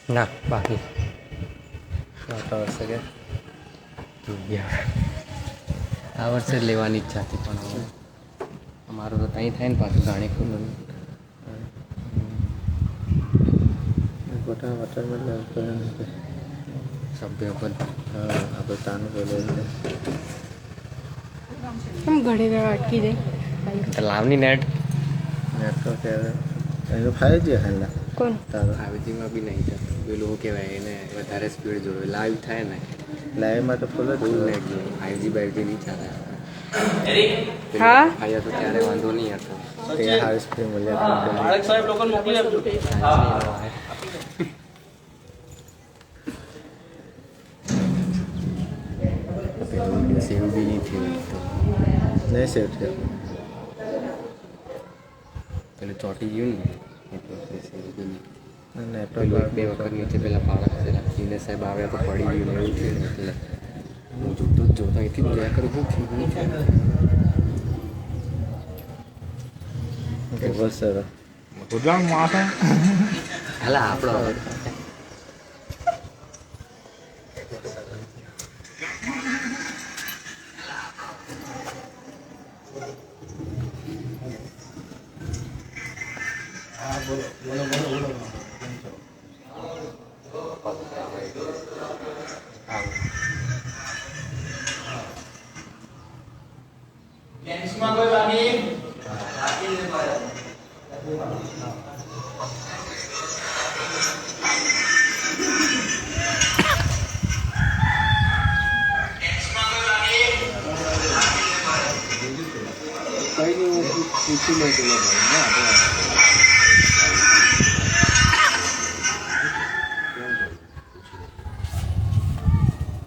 ના બાકી આવતા વર્ષે કે આ વર્ષે જ લેવાની ઈચ્છા હતી પણ હવે અમારું તો ત્યાં થાય ને પાછું ગાણી ખુલ્લું મોટા વોટરમેલન સભ્ય પર આપણે તાનું બોલે કેમ ઘડે ઘડે અટકી જાય લાવની નેટ નેટવર્ક એનું 5G હાલના કોણ તારું આવીજીમાં બી નહીં થતું પેલું શું કહેવાય એને વધારે સ્પીડ જોવે લાઈવ થાય ને લાઈવમાં તો ફૂલ જ ફૂલ નેટ જોવે 5G નહીં ચાલે હા આયા તો ત્યારે વાંધો નહીં હતો તે હાઈ સ્પીડ મળ્યા સાહેબ લોકોને મોકલી આપજો પેલું સેવ બી નહીં થયું તો નહીં સેવ થયો પેલું ચોટી ગયું ને એટલે સેવ બી નહીં નેટવર્ક પેલું એક બે વખત નીચે પેલા પાડા ખાતે રાખીને સાહેબ આવ્યા તો પડી ગયું ને એવું થયું ને એટલે હું જોતો જ જોતો અહીંથી જ જોયા કરું શું થયું કે બસ સર હાલા આપણો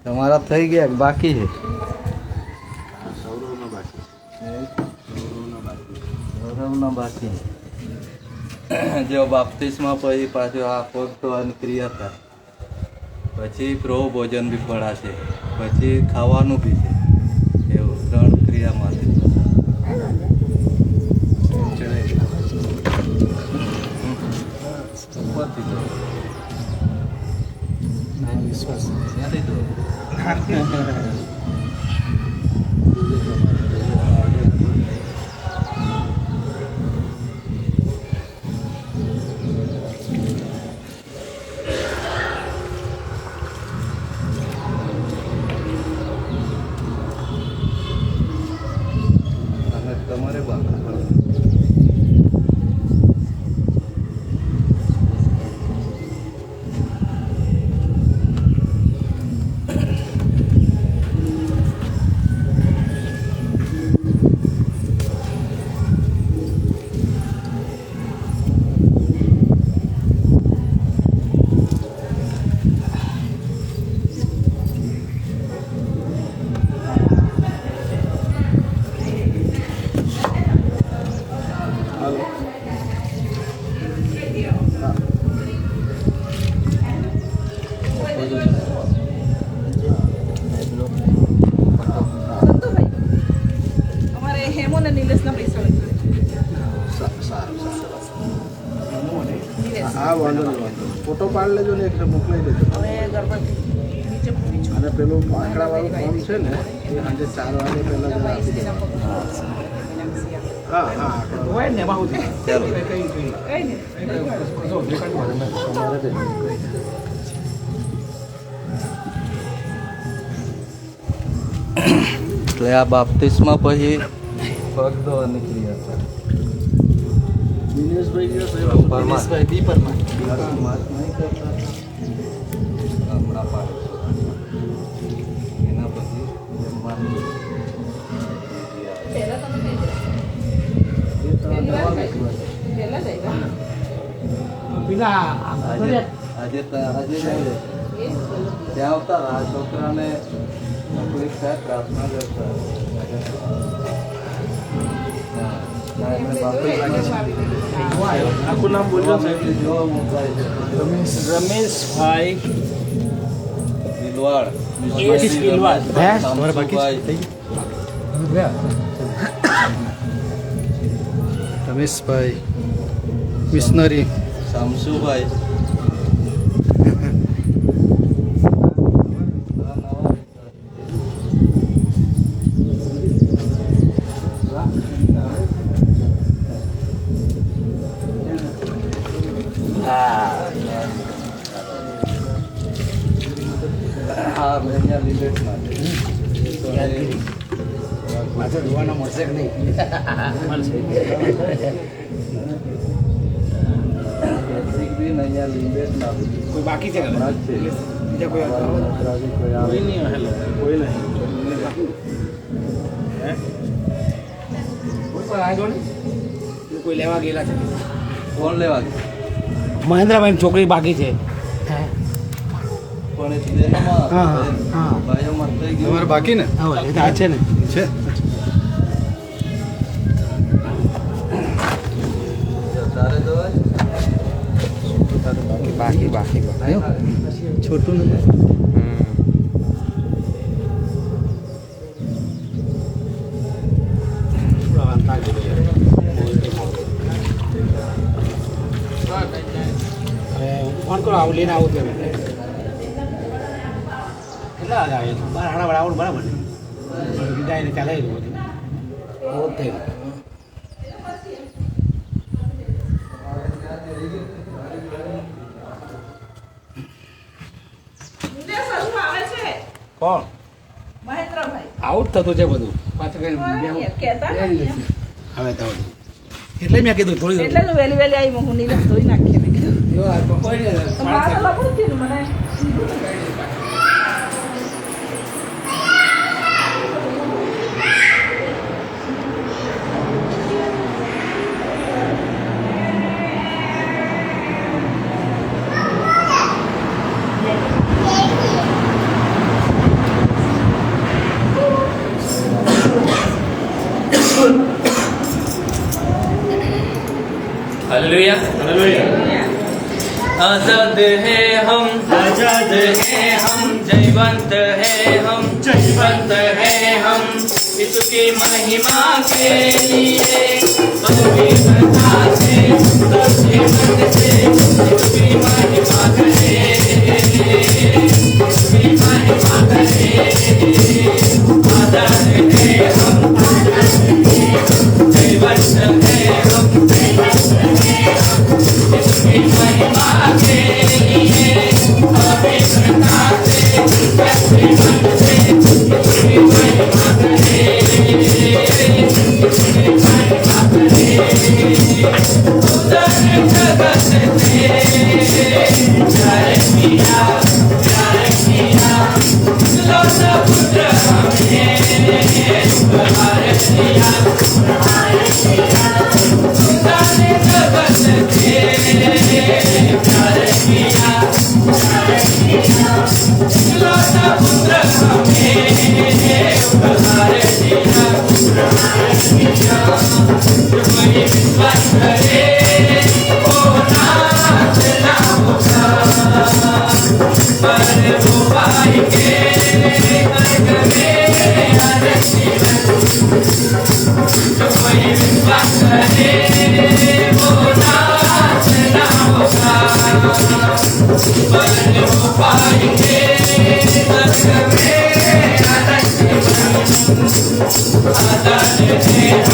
તમારા થઈ ગયા બાકી છે સૌરવના બાકી જો બાપ્તિસ્મા પછી પાછું આ પગ ધોવાની ક્રિયા થાય પછી પ્રભુ ભોજન બી પડાશે પછી ખાવાનું બી છે એવું 3 ક્રિયામાંથી વિશ્વાસ ક્યાંથી દો તમારે હા વાંધો નહીં ફોટો પાડી લેજો ને એક મોકલાઈ દેજો અને પેલું આંકડાવાળું ફોર્મ છે ને એ સાંજે 4 વાગે પહેલાં આપી દેજો હા હા હોય ને બહુ એટલે આ બાપ્તિસ્મા પછી પગ ધોવાની ક્રિયા છે દિનેશભાઈ બી પરમાર નહીં કરતા હમણાં પાડે એના પછી જમવાનું આજે જાય ત્યાં આવતા આ છોકરાને તકલીફ થાય પ્રાર્થના કરતા આખું નામ બોલજો રમેશભાઈ દિલવાડ રમેશભાઈ મિશનરી શામસુભાઈ હા મેં અહીંયા લિલેટ માટે પાછળ જોવાના મળશે કે નહીં મળશે અહીંયા લિલેટ ના કોઈ બાકી છે હમણાં જ છે બીજા કોઈ કોઈ આવે નહીં હેલો કોઈ નહીં હે કોઈ પણ આવ્યો ને કોઈ લેવા ગયેલા છે કોણ લેવા મહેન્દ્રભાઈની છોકરી બાકી છે પણ એ દેહમાં હા, હા. ભાઈઓમાં થઈ ગયું તમારે બાકી ને હા આ છે ને છે તારે દવાઈ બાકી બાકી છોટું ને ફોન કરો આવું લઈને આવું તમે કેટલા વાગે આવે બાર હાડા આવું બરાબર ને વિદાયને ચાલે બહુ થઈ કોણ આઉટ થતું છે બધું પાછું કઈ હવે તો એટલે મેં કીધું થોડી એટલે તો વહેલી વહેલી આવી હું નીલા ધોઈ નાખીએ મેં કીધું કોઈ નહીં મારે તો લપડું થયું ને મને हालेलुया आजाद है हम आजाद है हम जयवंत है हम जयवंत है हम यीशु की महिमा के लिए पवित्रता से जीवन से यीशु की महिमा करे यीशु की महिमा करे आजाद है हम जयवंत है हम महिमा के लिए पवित्रता से जीवन से महिमा करे महिमा करे उधर जगत से प्यार किया लौट पुत्र हमें उपहार दिया उधर जगत से प्यार किया लौटा पुत्र हमें उपहार दिया कोई विश्वास करे वो नाच ना होगा पर वो पाएंगे नरक में अनंत जीवन कोई विश्वास करे वो नाच ना होगा पर वो पाएंगे नरक में अनंत जीवन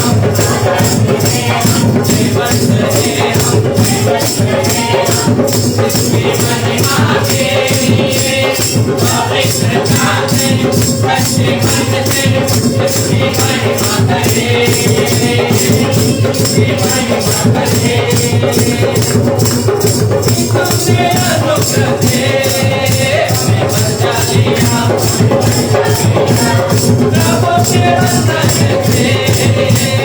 आजाद है हम जीवंत है हम इसकी महिमा के लिए पवित्रता से अच्छे मन से इसकी महिमा करे इसकी महिमा करे तुमने अनुग्रह से हमें बचा लिया प्रभु के अंदर से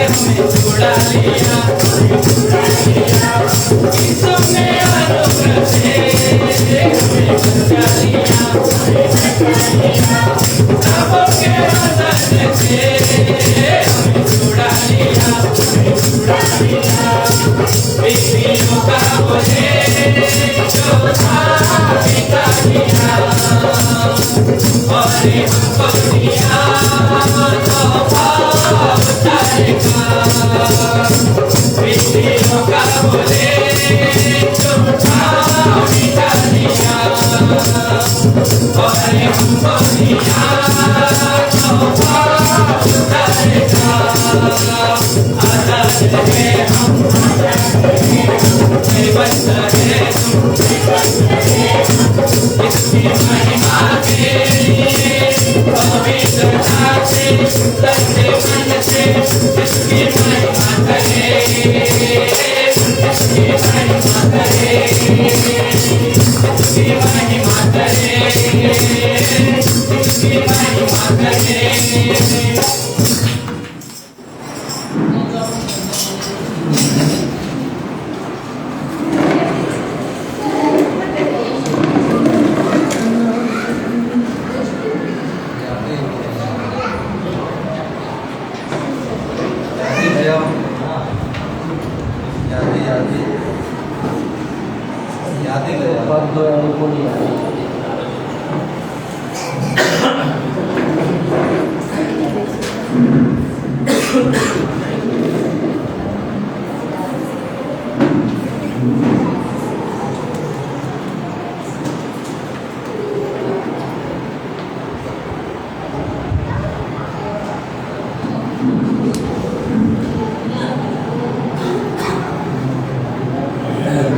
हमें छुड़ा लिया तुमने अनुग्रह से हमें बचा लिया प्रभु के अंदर से हमें छुड़ा लिया बीतियों का बोझे जो था मिटा दिया और हमको दिया तो पाप उतारेगा बीतियों का बोझे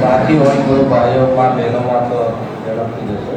બાકી હોય કોઈ ભાઈઓમાં બહેનોમાં તો ઝડપથી જશે.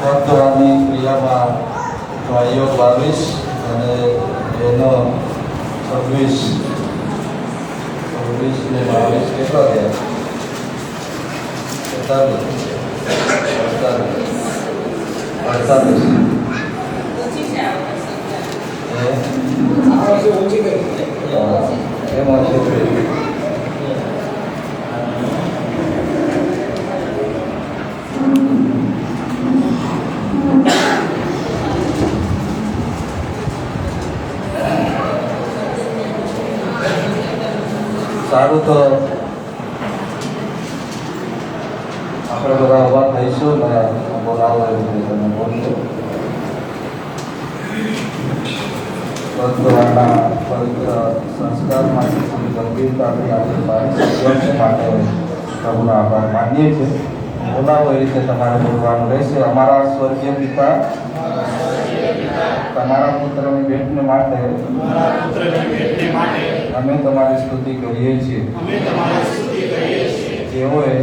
મહત્વની ક્રિયામાં ભાઈઓ 22 અને બહેનો 26 ને 22 કેટલા થયા? 48 એમાં છે. સારું, તો આપણે બધા ઉભા થઈશું ને બોલાવો એવું તમે બોલજો. ભગવાનના પવિત્ર સંસ્કારમાંથી પૂરી ગંભીરતાથી આપણી પાસે માટે પ્રભુનો આભાર માનીએ છીએ. બોલાવો એ રીતે તમારે બોલવાનું રહેશે. અમારા સ્વર્ગીય પિતા, તમારા પુત્રની ભેટને માટે અમે તમારી સ્તુતિ કરીએ છીએ. જેઓએ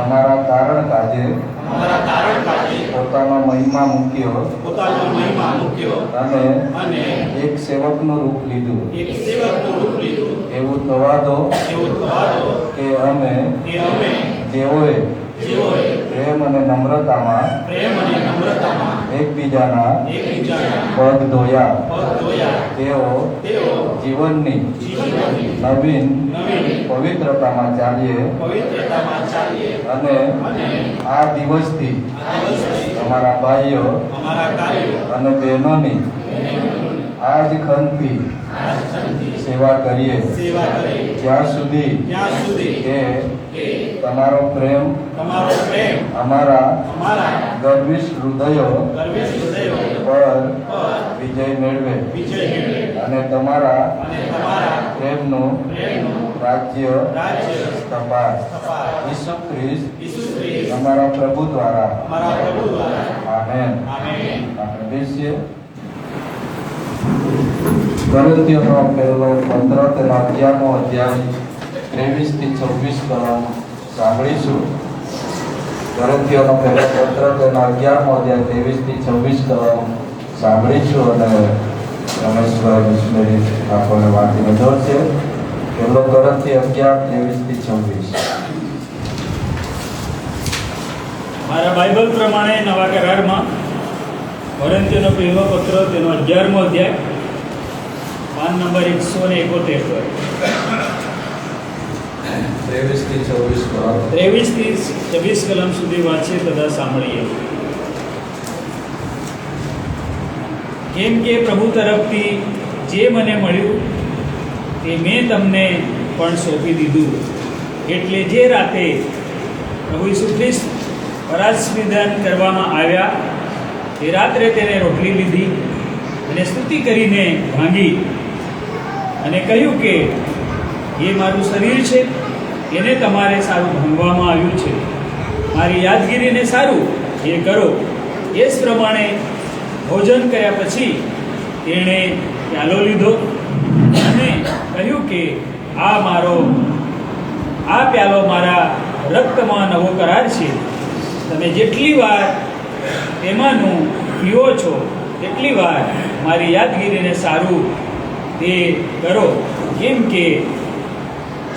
અમારા તારણ કાજે પોતાનો મહિમા મૂક્યો અને એક સેવકનું રૂપ લીધું. એવું થવા દો કે અમે જેઓએ પ્રેમ અને નમ્રતામાં એકબીજાના પગ ધોયા તેઓ જીવનની નવીન પવિત્રતામાં ચાલીએ અને આ દિવસથી અમારા ભાઈઓ અને બહેનોની આ જ ખંતથી સેવા કરીએ જ્યાં સુધી કે તમારો પ્રેમ અમારા ગર્વિષ્ઠ હૃદયો પર વિજય મેળવે અને તમારા પ્રેમનું રાજ્ય સ્થપાય. ઈસુ ખ્રિસ્ત અમારા પ્રભુ દ્વારા. આમેન. આપણે બેસીએ. કોરિન્થીયોનો પહેલો પત્ર તેનો 11મો અધ્યાય 23 થી 26 કલમ સાંભળીશું. કોરિન્થીયોનો પહેલો પત્ર તેનો 11મો અધ્યાય 23 થી 26 કલમ સાંભળીશું અને રમેશભાઈ મિશનરી આપણને વાંચીને દોરશે. પહેલો કોરિન્થી 11:23-26. મારા બાઇબલ પ્રમાણે નવા કરારમાં કોરિન્થીઓનો પહેલો પત્ર તેનો 11મો અધ્યાય પાન નંબર 171 પર 23-26 કલમ સુધી વાંચીએ તથા સાંભળીએ. કેમ કે પ્રભુ તરફથી જે મને મળ્યું તે મેં તમને પણ સોંપી દીધું. એટલે જે રાતે પ્રભુ ઈસુ ખ્રિસ્ત પરાસ્મિદાન કરવામાં આવ્યા તે રાત્રે તેને રોટલી લીધી અને સ્તુતિ કરીને ભાંગી અને કહ્યું કે એ મારું શરીર છે, એને તમારે સારું ભાંગવામાં આવ્યું છે. મારી યાદગીરીને સારું એ કરો. એ જ પ્રમાણે ભોજન કર્યા પછી તેણે પ્યાલો લીધો અને કહ્યું કે આ પ્યાલો મારા રક્તમાં નવો કરાર છે. તમે જેટલી વાર તેમાંનું પીવો છો તેટલી વાર મારી યાદગીરીને સારું તે કરો. કેમ કે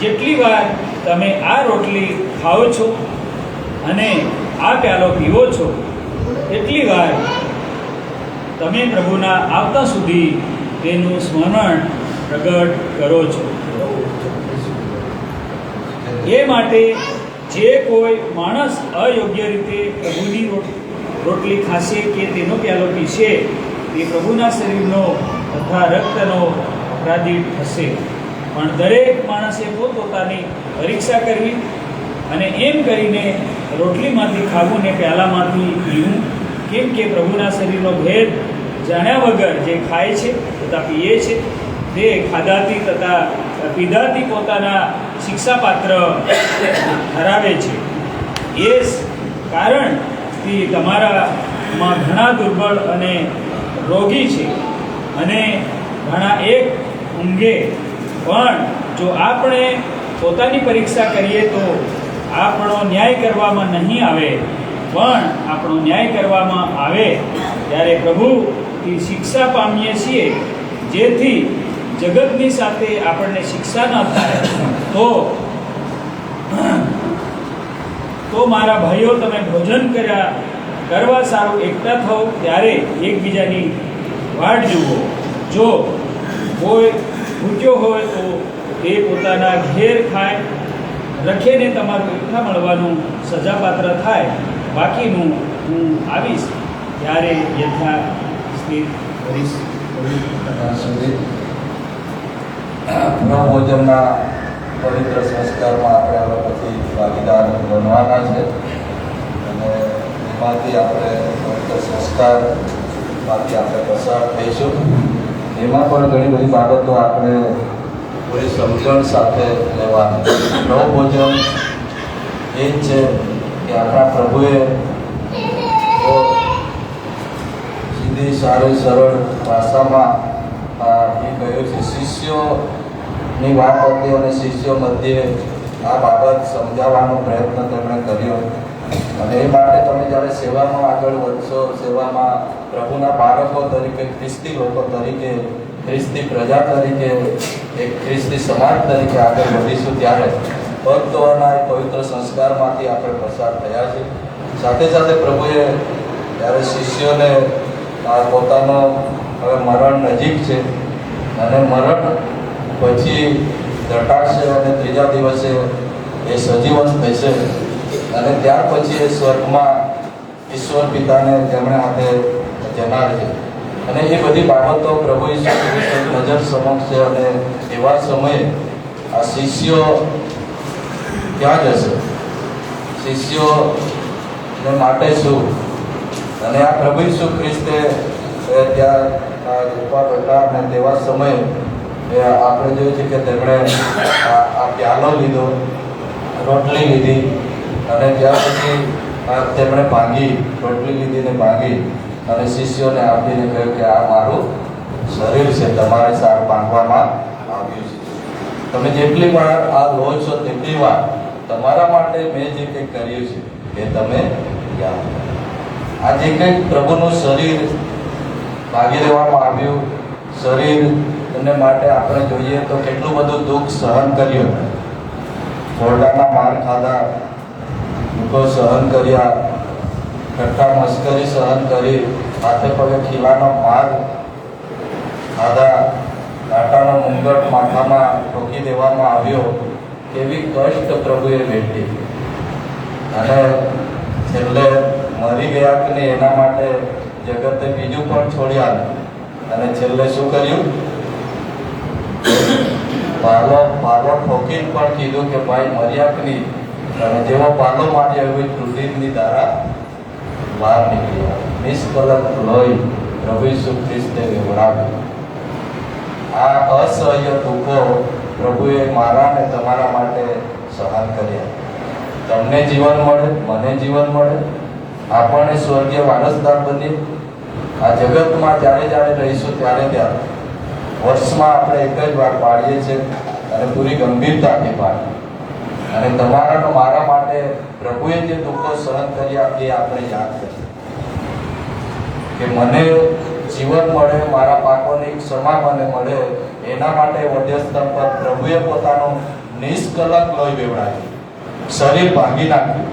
જેટલી વાર તમે આ રોટલી ખાઓ છો અને આ પ્યાલો પીવો છો તેટલી વાર તમે પ્રભુના આવતા સુધી તેનું સ્મરણ પ્રગટ કરો છો. એ માટે જે કોઈ માણસ અયોગ્ય રીતે પ્રભુની રોટલી ખાશે કે તેનો પ્યાલો પીશે તે પ્રભુના શરીરનો તથા રક્તનો અપરાધી થશે. પણ દરેક માણસે પોતપોતાની પરીક્ષા કરવી અને એમ કરીને રોટલીમાંથી ખાવું ને પ્યાલામાંથી પીવું. કેમ કે પ્રભુના શરીરનો ભેદ જાણ્યા વગર જે ખાય છે તથા પીએ છે તે ખાધાથી તથા પીધાથી પોતાના શિક્ષાપાત્ર ધરાવે છે. એ કારણથી તમારામાં ઘણા દુર્બળ અને રોગી છે અને ઘણા એક ઊંઘે. પણ જો આપણે પોતાની પરીક્ષા કરીએ તો આપણો ન્યાય કરવામાં નહીં આવે, પણ આપણો ન્યાય કરવામાં આવે ત્યારે પ્રભુથી શિક્ષા પામીએ છીએ, જેથી જગતની સાથે આપણને શિક્ષા ન થાય. તો મારા ભાઈઓ, તમે ભોજન કરવા સારું એકઠા થાઓ ત્યારે એકબીજાની વાટ જુઓ. જો કોઈ ભૂખ્યો હોય તો તે પોતાના ઘેર ખાય, રખીને તમારું એકઠા મળવાનું સજાપાત્ર થાય. બાકીનું હું આવીશ ત્યારે યથાસ્થિત કરીશ. ભોજનના પવિત્ર સંસ્કારમાં આપણે હવે પછી ભાગીદાર બનવાના છે અને એમાંથી આપણે પવિત્ર સંસ્કારમાંથી આપણે પસાર થઈશું. એમાં પણ ઘણી બધી બાબતો આપણે પૂરી સમજણ સાથે લેવાની. નવ ભોજન એ જ છે કે આપણા પ્રભુએ સીધી સારી સરળ ભાષામાં એ કહ્યું છે. શિષ્યોની વાત હતી અને શિષ્યો મધ્યે આ બાબત સમજાવવાનો પ્રયત્ન તેમણે કર્યો. અને એ માટે તમે જ્યારે સેવામાં આગળ વધશો, સેવામાં પ્રભુના બાળકો તરીકે, ખ્રિસ્તી લોકો તરીકે, ખ્રિસ્તી પ્રજા તરીકે, એક ખ્રિસ્તી સમાજ તરીકે આગળ વધીશું ત્યારે ભક્તોના એ પવિત્ર સંસ્કારમાંથી આપણે પસાર થયા છે. સાથે સાથે પ્રભુએ ત્યારે શિષ્યોને પોતાનો હવે મરણ નજીક છે અને મરણ પછી દટાશે અને ત્રીજા દિવસે એ સજીવન થશે અને ત્યાર પછી એ સ્વર્ગમાં ઈશ્વર પિતાને જેમણે હાથે જનાર છે. અને એ બધી બાબતો પ્રભુ ઈસુ ખ્રિસ્તની નજર સમક્ષ છે. અને એવા સમયે આ શિષ્યો ક્યાં જશે? શિષ્યોને માટે શું? અને આ પ્રભુ ઈસુ ખ્રિસ્તે ત્યાં ઉભા બેઠા અને તેવા સમયે આપણે જોયું છે કે તેમણે આ પ્યાલો લીધો, રોટલી લીધી અને ત્યાર પછી તેમણે ભાંગી, રોટલી લીધી ને ભાંગી અને શિષ્યોને આપીને કહ્યું કે આ મારું શરીર છે, તમારે સાર બાંધવામાં આવ્યું છે. તમે જેટલી વાર આ લો છો તેટલી વાર તમારા માટે મેં જે કંઈક કર્યું છે એ તમે યાદ. આ જે કંઈક પ્રભુનું શરીર ભાગી લેવામાં આવ્યું, શરીર એને માટે આપણે જોઈએ તો કેટલું બધું દુઃખ સહન કર્યું. ખોરડાના માર ખાધા, દુઃખો સહન કર્યા, ઠઠ્ઠા મસ્કરી સહન કરી, હાથે પગે ખીલાનો માર ખાધા, કાંટાનો મુંગટ માથામાં ઠોકી દેવામાં આવ્યો. કેવી કષ્ટ પ્રભુએ વેઠી અને છેલ્લે મરી ગયા કે નહીં એના માટે જગતે બીજું પણ છોડ્યા અને છેલ્લે શું કર્યું? પાલો ઠોકીને પણ કીધું કે ભાઈ મર્યા કે નહીં. અને જેવો પાલો માર્યો એવી રુધિરની ધારા બહાર નીકળ્યા. નિષ્કલંક લોહી પ્રભુ ઈસુ ખ્રિસ્તે વેવડાવ્યું. આ અસહ્ય દુઃખો પ્રભુએ મારા ને તમારા માટે સહન કર્યા. તમને જીવન મળે, મને જીવન મળે, આપણને સ્વર્ગીય વારસદાર બનીએ. આ જગતમાં જ્યારે જ્યારે રહીશું ત્યારે ત્યારે વર્ષમાં આપણે એક જ વાર પાડીએ છીએ અને પૂરી ગંભીરતાથી પાડીએ. અને તમારા મારા માટે પ્રભુએ જે દુઃખો સહન કર્યા એ આપણે યાદ કરીએ કે મને જીવન મળે, મારા પાકોની ક્ષમા મને મળે, એના માટે મધ્યસ્થ પર પ્રભુએ પોતાનું નિષ્કલંક લોહી વેવડાવ્યું, શરીર ભાંગી નાખ્યું.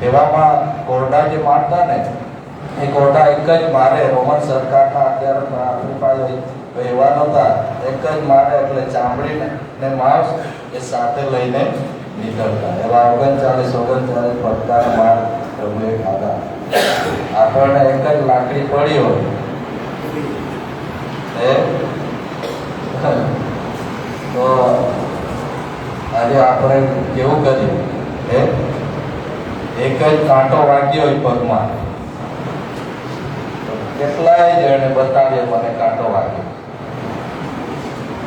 એવામાં કોરડા જે મારતા ને એ કોરડા એક જ મારે. રોમન સરકારના અત્યારે આપણી પાસે એવા નહોતા, એક જ મારે એટલે ચામડી ને માંસ એ સાથે લઈને નીકળતા. એવા 39 ફટકારા માર પ્રભુએ ખાધા. આપણને એક જ લાકડી પડી હોય તો આજે આપણે કેવું કર્યું? એક જ કાંટો વાગ્યો હોય પગમાં, કેટલાય જણે બતાવીએ મને કાંટો વાગ્યો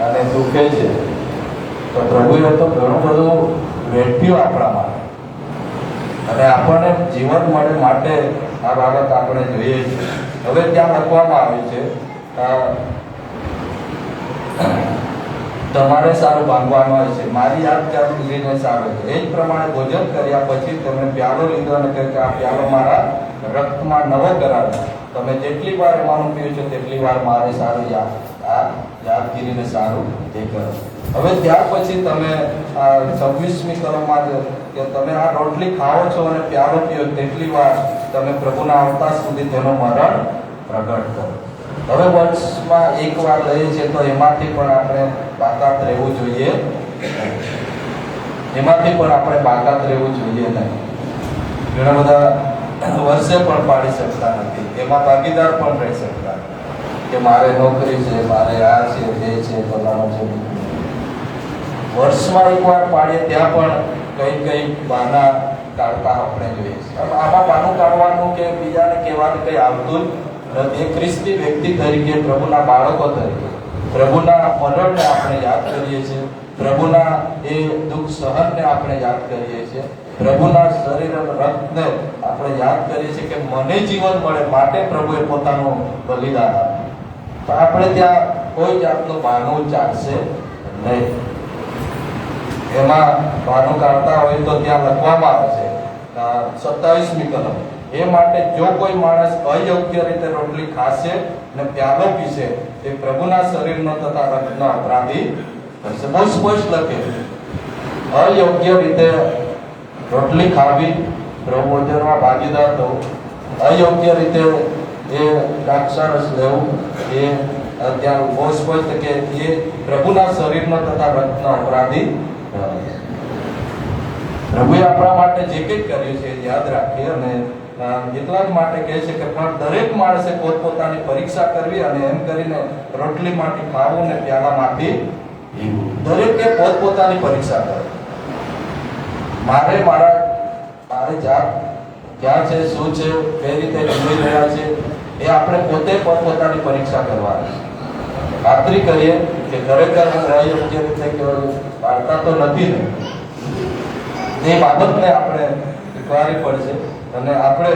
અને દુખે છે. તો પ્રભુએ તો ઘણું બધું વેઠ્યું આપણા માટે અને આપણને જીવન મળે માટે આ બાબત આપણે જોઈએ છીએ. હવે ત્યાં લખવામાં આવ્યું છે તમારે સારું ભાંગવાનું હોય છે, મારી યાદગારીને સારું છે. એ જ પ્રમાણે ભોજન કર્યા પછી તેમણે પ્યાલો લીધો અને કહ્યું કે આ પ્યાલો મારા રક્તમાં નવો કરાવ્યો. તમે જેટલી વાર એમાંનું પીવું છે તેટલી વાર મારે સારું યાદગીરીને સારું એ કરો. હવે ત્યાર પછી તમે 26મી કલમમાં કે તમે આ રોટલી ખાઓ છો અને પ્યાલો પીઓ તેટલી વાર તમે પ્રભુના આવતા સુધી તેનું મરણ પ્રગટ કરો. હવે વર્ષમાં એક વાર લઈએ છીએ તો એમાંથી પણ આપણે બાકાત રહેવું જોઈએ, એમાંથી પણ આપણે બાકાત રહેવું જોઈએ નહીં. ઘણા બધા વર્ષે પણ પાડી શકતા નથી, એમાં ભાગીદાર પણ રહી શકતા કે મારે નોકરી છે, મારે આ છે, તે છે, ફલાણું છે. વર્ષમાં એક વાર પાડીએ ત્યાં પણ કઈ બહાના કાઢતા આપણે જોઈએ છીએ. આમાં બહાનું કાઢવાનું કે બીજાને કહેવાનું કંઈ આવતું જ નથી. ખ્રિસ્તી વ્યક્તિ તરીકે, પ્રભુના બાળકો તરીકે પ્રભુના મરણને આપણે યાદ કરીએ છીએ, પ્રભુના એ દુઃખ સહનને આપણે યાદ કરીએ છીએ, પ્રભુના શરીર અને રક્તને આપણે યાદ કરીએ છીએ કે મને જીવન મળે માટે પ્રભુએ પોતાનું બલિદાન આપ્યું. તો આપણે ત્યાં કોઈ જાતનું બહાનું ચાલશે નહીં. એમાં બહાનું કાઢતા હોય તો ત્યાં લખવામાં આવે છે 27મી કલમ, એ માટે જો કોઈ માણસ અયોગ્ય રીતે રોટલી ખાશે ને પ્યાલો પીશે તે પ્રભુના શરીરનો તથા રક્તનો અપરાધી થશે. બહુ સ્પષ્ટ લખે, અયોગ્ય રીતે રોટલી ખાવી, પ્રભુ ભોજનમાં ભાગીદાર થવું, અયોગ્ય રીતે એ દ્રાક્ષરસ લેવું, એ ત્યાં બહુ સ્પષ્ટ કે એ પ્રભુના શરીરનો તથા રક્તનો અપરાધી. પ્રભુએ આપણા માટે જે કંઈ કર્યું છે યાદ રાખીએ અને એટલા જ માટે કહે છે કે પણ દરેક માણસે પોતપોતાની પરીક્ષા કરવી અને એમ કરીને રોટલીમાંથી ખાવું ને પ્યાલામાંથી પીવું. દરેકે પોતપોતાની પરીક્ષા કરવી. મારે જાત ક્યાં છે, શું છે, કઈ રીતે જીવી રહ્યા છે એ આપણે પોતે પોતપોતાની પરીક્ષા કરવાની. ખાતરી કરીએ કે ખરેખર હું અયોગ્ય રીતે પાડતા તો નથી ને, એ બાબતને આપણે શીખવાડવી પડશે. અને આપણે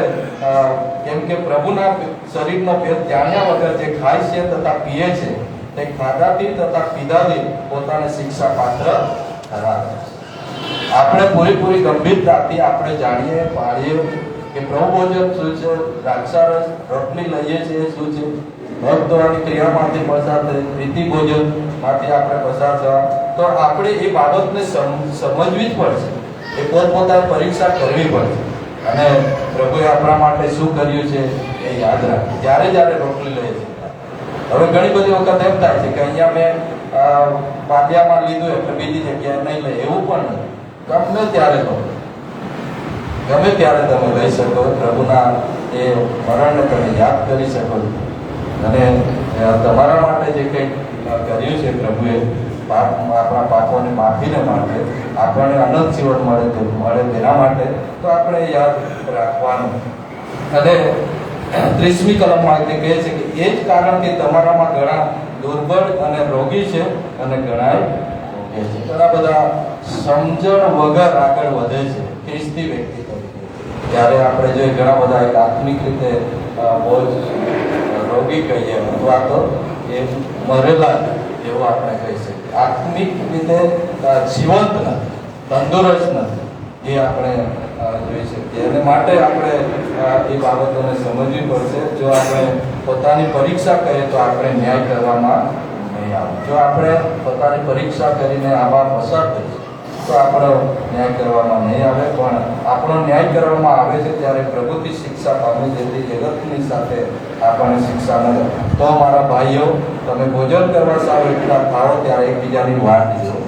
કેમ કે પ્રભુના શરીરનો ભેદ જાણ્યા વગર જે ખાય છે તથા પીએ છે તે ખાધાથી તથા પીધાથી પોતાને શિક્ષા પાત્ર ઠરાવે છે. આપણે પૂરી ગંભીરતાથી આપણે જાણીએ પાડીએ કે પ્રભુ ભોજન શું છે, દ્રાક્ષારસ રોટલી લઈએ છીએ શું છે, ભક્ત ધોવાની ક્રિયામાંથી પસાર થઈ, પ્રીતિ ભોજન માંથી આપણે પસાર થવા, તો આપણે એ બાબતને સમજવી જ પડશે, એ પોતપોતાની પરીક્ષા કરવી પડશે અને પ્રભુએ આપણા માટે શું કર્યું છે એ યાદ રાખવું. જ્યારે રોટલી લઈએ છીએ, હવે ઘણી બધી વખત એમ થાય છે કે અહીંયા મેં પાટિયામાં લીધું એટલે બીજી જગ્યાએ નહીં લઈ, એવું પણ નથી. ગમે ત્યારે તમે લઈ શકો, પ્રભુના એ મરણને તમે યાદ કરી શકો અને તમારા માટે જે કંઈક કર્યું છે પ્રભુએ આપણા પાપોની માફીને માટે, આપણને અનંત જીવન મળે તેના માટે, તો આપણે યાદ રાખવાનું. અને 30મી કલમમાં તે કહે છે કે એ જ કારણથી તમારામાં ઘણા દુર્બળ અને રોગી છે અને ઘણા બધા સમજણ વગર આગળ વધે છે ખ્રિસ્તી વ્યક્તિ તરીકે. ત્યારે આપણે જોઈએ ઘણા બધા એક આત્મિક રીતે બહુ રોગી કહીએ અથવા તો એ મરેલા એવું આપણે કહી શકીએ. આત્મિક રીતે જીવંત નથી, તંદુરસ્ત નથી, એ આપણે જોઈ શકીએ. અને માટે આપણે એ બાબતોને સમજવી પડશે. જો આપણે પોતાની પરીક્ષા કરીએ તો આપણે ન્યાય કરવામાં નહીં આવે. જો આપણે પોતાની પરીક્ષા કરીને આવા પસાર થઈએ તો આપણો ન્યાય કરવામાં નહીં આવે, પણ આપણો ન્યાય કરવામાં આવે છે ત્યારે પ્રભુથી શિક્ષા પામે, જેથી જગતની સાથે આપણને શિક્ષા મળે. તો મારા ભાઈઓ, તમે ભોજન કરવા સાવ એકલા થાઓ ત્યારે એકબીજાની વાટ જુઓ.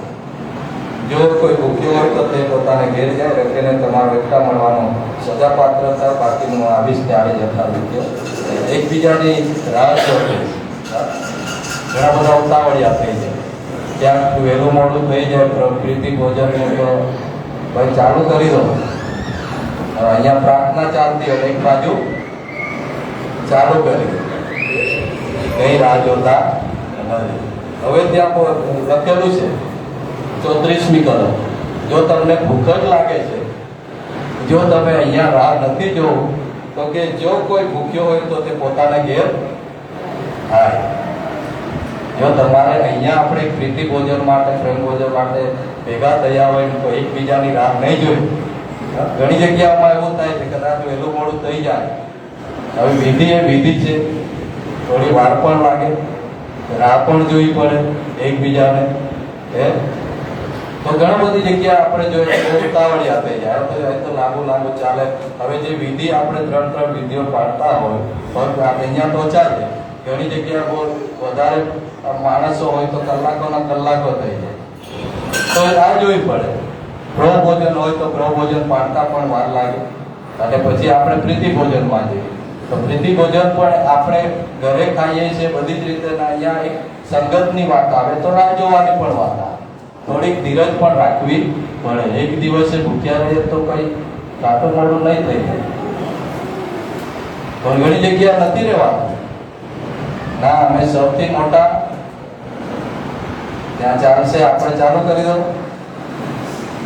જો કોઈ ભૂખ્યો હોય તો તે પોતાને ઘેર જાય, રખીને તમારો એકઠા મળવાનો સજાપાત્ર થાય. બાકીનું હું આવીશ ત્યારે જતા ભૂખ્યો એકબીજાની રાહ જોવે. ઘણા બધા ઉતાવળિયા થઈ જાય, ક્યાંક વહેલું મોડું થઈ જાય પ્રીતિ ભોજનનું તો ભાઈ ચાલુ કરી દો. અહીંયા પ્રાર્થના ચાલતી હોય, એક બાજુ ચાલુ કરી દો, કઈ રાહ જોતા નથી. હવે ત્યાં લખેલું છે 34મી કલમ, જો તમને ભૂખ જ લાગે છે, જો તમે અહીંયા રાહ નથી જોવું, તો કે જો કોઈ ભૂખ્યો હોય તો તે પોતાના ઘેર થાય. જો તમારે અહીંયા આપણે પ્રીતિ ભોજન માટે, પ્રેમ ભોજન માટે ભેગા થયા હોય તો એકબીજાની રાહ નહીં જોઈ. ઘણી જગ્યાઓમાં એવું થાય છે કદાચ વહેલું મોડું થઈ જાય. હવે વિધિ એ વિધિ છે, થોડી વાર પણ લાગે, રાહ પણ જોવી પડે એકબીજાને. તો ઘણી બધી જગ્યા આપણે જોઈએ ઉતાવળિયા થઈ જાય, તો લાંબુ ચાલે. હવે જે વિધિ આપણે 3 વિધિઓ પાડતા હોય, પણ અહીંયા તો ઓછા છે. ઘણી જગ્યા બહુ વધારે માણસો હોય તો કલાકો થઈ જાય, તો આ જોવી પડે. પ્રભુ ભોજન હોય તો પ્રભુ ભોજન પાડતા પણ વાર લાગે. અને પછી આપણે પ્રીતિ ભોજનમાં જઈએ તો પ્રીતિ ભોજન પણ આપણે ઘરે ખાઈએ છીએ બધી જ રીતે. અહીંયા એક સંગતની વાત આવે તો રાહ જોવાની પણ વાત આવે, થોડીક ધીરજ પણ રાખવી પડે. એક દિવસે ભૂખ્યા રહીએ તો કઈ કાટું મોડું નહીં થઈ જાય. પણ ઘણી જગ્યા નથી રહેવાનું. ના, અમે સૌથી મોટા ત્યાં ચાલશે, આપણે ચાલુ કરી દો.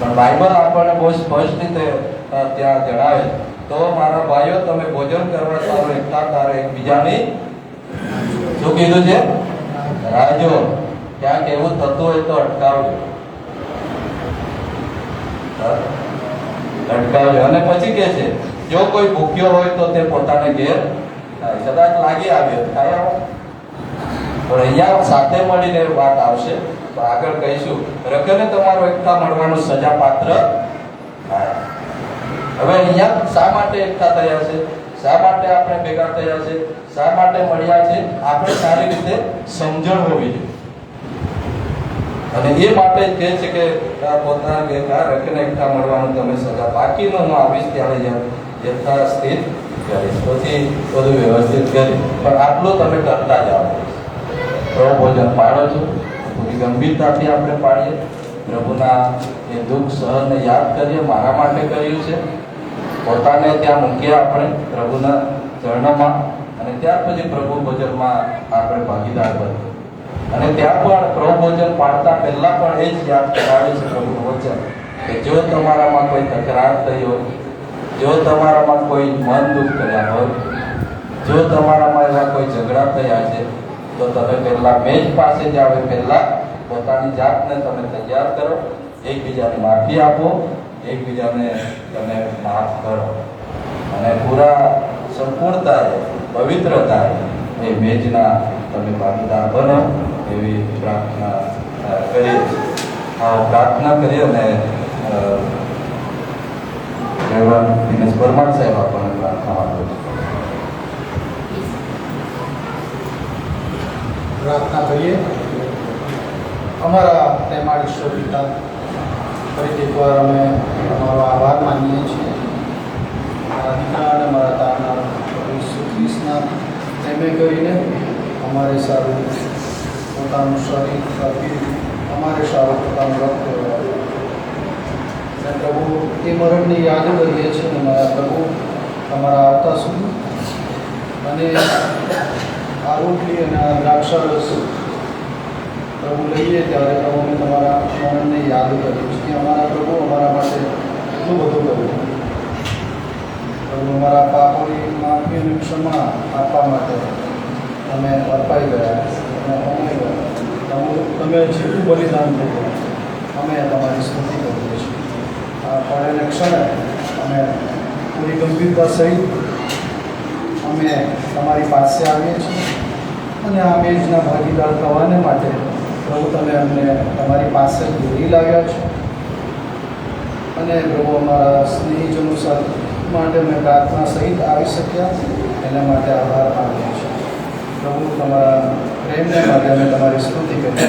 પણ બાઇબલ આપણને બહુ સ્પષ્ટ રીતે ત્યાં જણાવે, તો મારા ભાઈઓ તમે ભોજન કરવા સારું એકઠા તારે એકબીજાની શું કીધું છે રાહ જો. ક્યાંક એવું થતું હોય તો અટકાવજો. અને પછી કે છે જો કોઈ ભૂખ્યો હોય તો તે પોતાને ઘેર કદાચ લાગી આવ્યો થાય, પણ અહીંયા સાથે મળીને વાત આવશે. તો આગળ કહીશું રખને તમારો એકઠા મળવાનું સજા પાત્ર થાય. હવે અહીંયા શા માટે એકઠા થયા છે, શા માટે આપણે ભેગા થયા છે, શા માટે મળ્યા છે, આપણે સારી રીતે સમજણ હોવી જોઈએ. અને એ માટે જ કહે છે કે પોતાના ભેગા રખને એકઠા મળવાનું તમે સજા, બાકીનો હું આવીશ ત્યારે યથાસ્થિત કરીશ, પછી બધું વ્યવસ્થિત કરી. પણ આટલું તમે કરતા જાઓ. પ્રભુ ભોજન પાડો છો, પૂરી ગંભીરતાથી આપણે પાડીએ. પ્રભુના એ દુઃખ સહનને યાદ કરીએ, મારા માટે કર્યું છે. પોતાને ત્યાં મૂકીએ આપણે પ્રભુના ચરણોમાં, અને ત્યાર પછી પ્રભુ ભોજનમાં આપણે ભાગીદાર બનીએ. અને ત્યાં પણ પ્રભુ ભોજન પાડતા પહેલા પણ એ જ યાદ કરાવે છે પ્રભુનું વચન કે જો તમારામાં કોઈ તકરાર થઈ હોય, જો તમારામાં કોઈ મન દુઃખ કર્યા હોય, જો તમારામાં એવા કોઈ ઝઘડા થયા છે, તો તમે પહેલા મેજ પાસે જાઓ, પહેલા પોતાની જાતને તમે તૈયાર કરો, એકબીજાને માફી આપો, એકબીજાને તમે માફ કરો, અને પૂરા સંપૂર્ણતાએ પવિત્રતાએ એ મેજના તમે ભાગીદાર બનો એવી પ્રાર્થના કરીએ. પ્રાર્થના કરીએ અને રેવરન્ડ દિનેશ પરમાર સાહેબ આપણને પ્રાર્થના આપે છે. પ્રાર્થના કરીએ. અમારા પ્રેમાળ ઈશ્વર પિતા, ફરીથી એકવાર અમે અમારો આભાર માનીએ છીએ મારા દીકરા અને મારા તારના ઈસુ ખ્રિસ્તના પ્રેમે કરીને અમારે સારું પોતાનું શરીર આપી અમારે સારું પોતાનું રક્ત અને પ્રભુ એ મરણની યાદ કરીએ છીએ અને મારા પ્રભુ તમારા આવતા સુધી અને આ રોટલી અને આ દ્રાક્ષરસ પ્રભુ લઈએ ત્યારે પ્રભુ અમે તમારા મરણને યાદ કરીએ છીએ. અમારા પ્રભુ અમારા માટે એટલું બધું કર્યું. પ્રભુ અમારા પાપોની માફી અને ક્ષમા આપવા માટે અમે અર્પાઈ ગયા અને તમે જેટલું બલિદાન કર્યું અમે તમારી સ્તુતિ કરીએ છીએ. આ પડેને ક્ષણે અમે પૂરી ગંભીરતા સહિત અમે તમારી પાસે આવીએ છીએ અને આ મેજના ભાગીદાર થવાને માટે પ્રભુ તમે અમને તમારી પાસે દોરી લાવ્યા છો અને પ્રભુ અમારા સ્નેહીજનો માટે અમે પ્રાર્થના સહિત આવી શક્યા એના માટે આભાર માનીએ છીએ. પ્રભુ તમારા પ્રેમને માટે અમે તમારી સ્તુતિ કરીએ.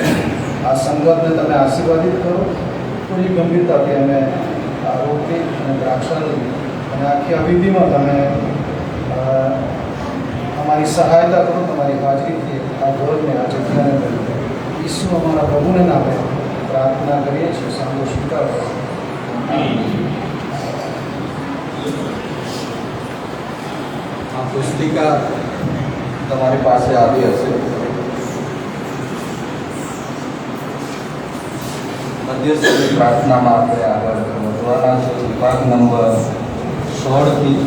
આ સંગતને તમે આશીર્વાદિત કરો. પૂરી ગંભીરતાથી અમે આ રોટલી અને દ્રાક્ષા લઈ અને આખી અવિધિમાં તમે અમારી સહાયતા કરો. તમારી હાજરીથી આ ઘરને આ જગ્યાને કરી ઈસુ અમારા પ્રભુને નામે પ્રાર્થના કરીએ છીએ. સાંભળો સ્વીકાર કરો. આ પુસ્તિકા તમારી પાસે આવી હશે. મધ્યસ્થની પ્રાર્થનામાં આપણે આગળ વધવાના છે. વિભાગ નંબર 16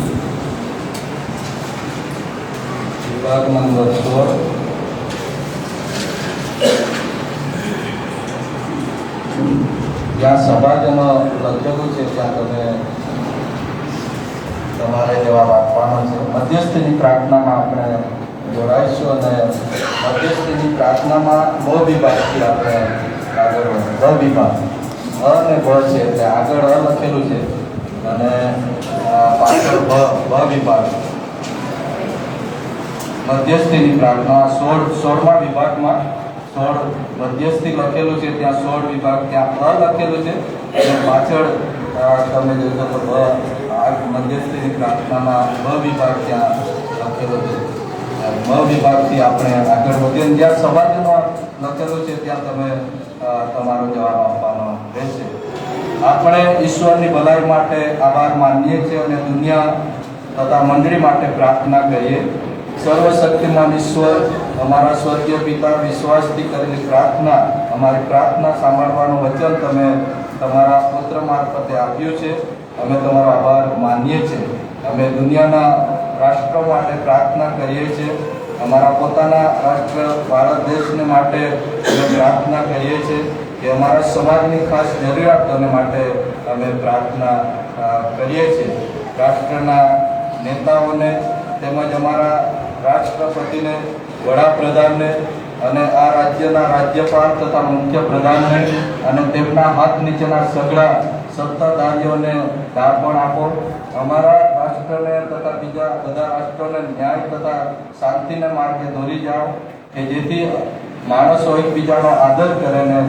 વિભાગ નંબર 16 જ્યાં સભાજનો લખેલું છે ત્યાં તમે તમારે જવાબ આપવાનો છે. મધ્યસ્થની પ્રાર્થનામાં આપણે જોડાઈશું અને મધ્યસ્થની પ્રાર્થનામાં બ વિભાગથી આપણે આગળ બ વિભાગ અને બ છે એટલે આગળ લખેલું છે અને પાછળ બ વિભાગ. મધ્યસ્થીની પ્રાર્થના 16મા વિભાગમાં 16 મધ્યસ્થી લખેલું છે ત્યાં 16 વિભાગ ત્યાં લખેલું છે અને પાછળ તમે જોશો તો મધ્યસ્થીની પ્રાર્થનામાં બ વિભાગ ત્યાં લખેલો છે. બ વિભાગથી આપણે આગળ વધીએ જ્યાં સભાજનો લખેલું છે ત્યાં તમે તમારો જવાબ આપવાનો રહેશે. આપણે ઈશ્વરની ભલાઈ માટે આભાર માનીએ છીએ અને દુનિયા તથા મંડળી માટે પ્રાર્થના કરીએ. સર્વશક્તિમાન ઈશ્વર, અમારા સ્વર્ગીય પિતા, વિશ્વાસથી કરેલી પ્રાર્થના અમારી પ્રાર્થના સાંભળવાનું વચન તમે તમારા પુત્ર મારફતે આપ્યું છે. અમે તમારો આભાર માનીએ છીએ. અમે દુનિયાના રાષ્ટ્રો માટે પ્રાર્થના કરીએ છીએ. અમારા પોતાના રાષ્ટ્ર ભારત દેશને માટે અમે પ્રાર્થના કરીએ છીએ કે અમારા સમાજની ખાસ જરૂરિયાતોને માટે અમે પ્રાર્થના કરીએ છીએ. રાષ્ટ્રના નેતાઓને તેમજ અમારા રાષ્ટ્રપતિને, વડાપ્રધાનને અને આ રાજ્યના રાજ્યપાલ તથા મુખ્યપ્રધાનને અને તેમના હાથ નીચેના સગડા સત્તાધારીઓને દાપણ આપો. અમારા રાષ્ટ્રને તથા બીજા બધા રાષ્ટ્રોને ન્યાય તથા શાંતિને માર્ગે દોરી જાઓ કે જેથી માણસો એકબીજાનો આદર કરે ને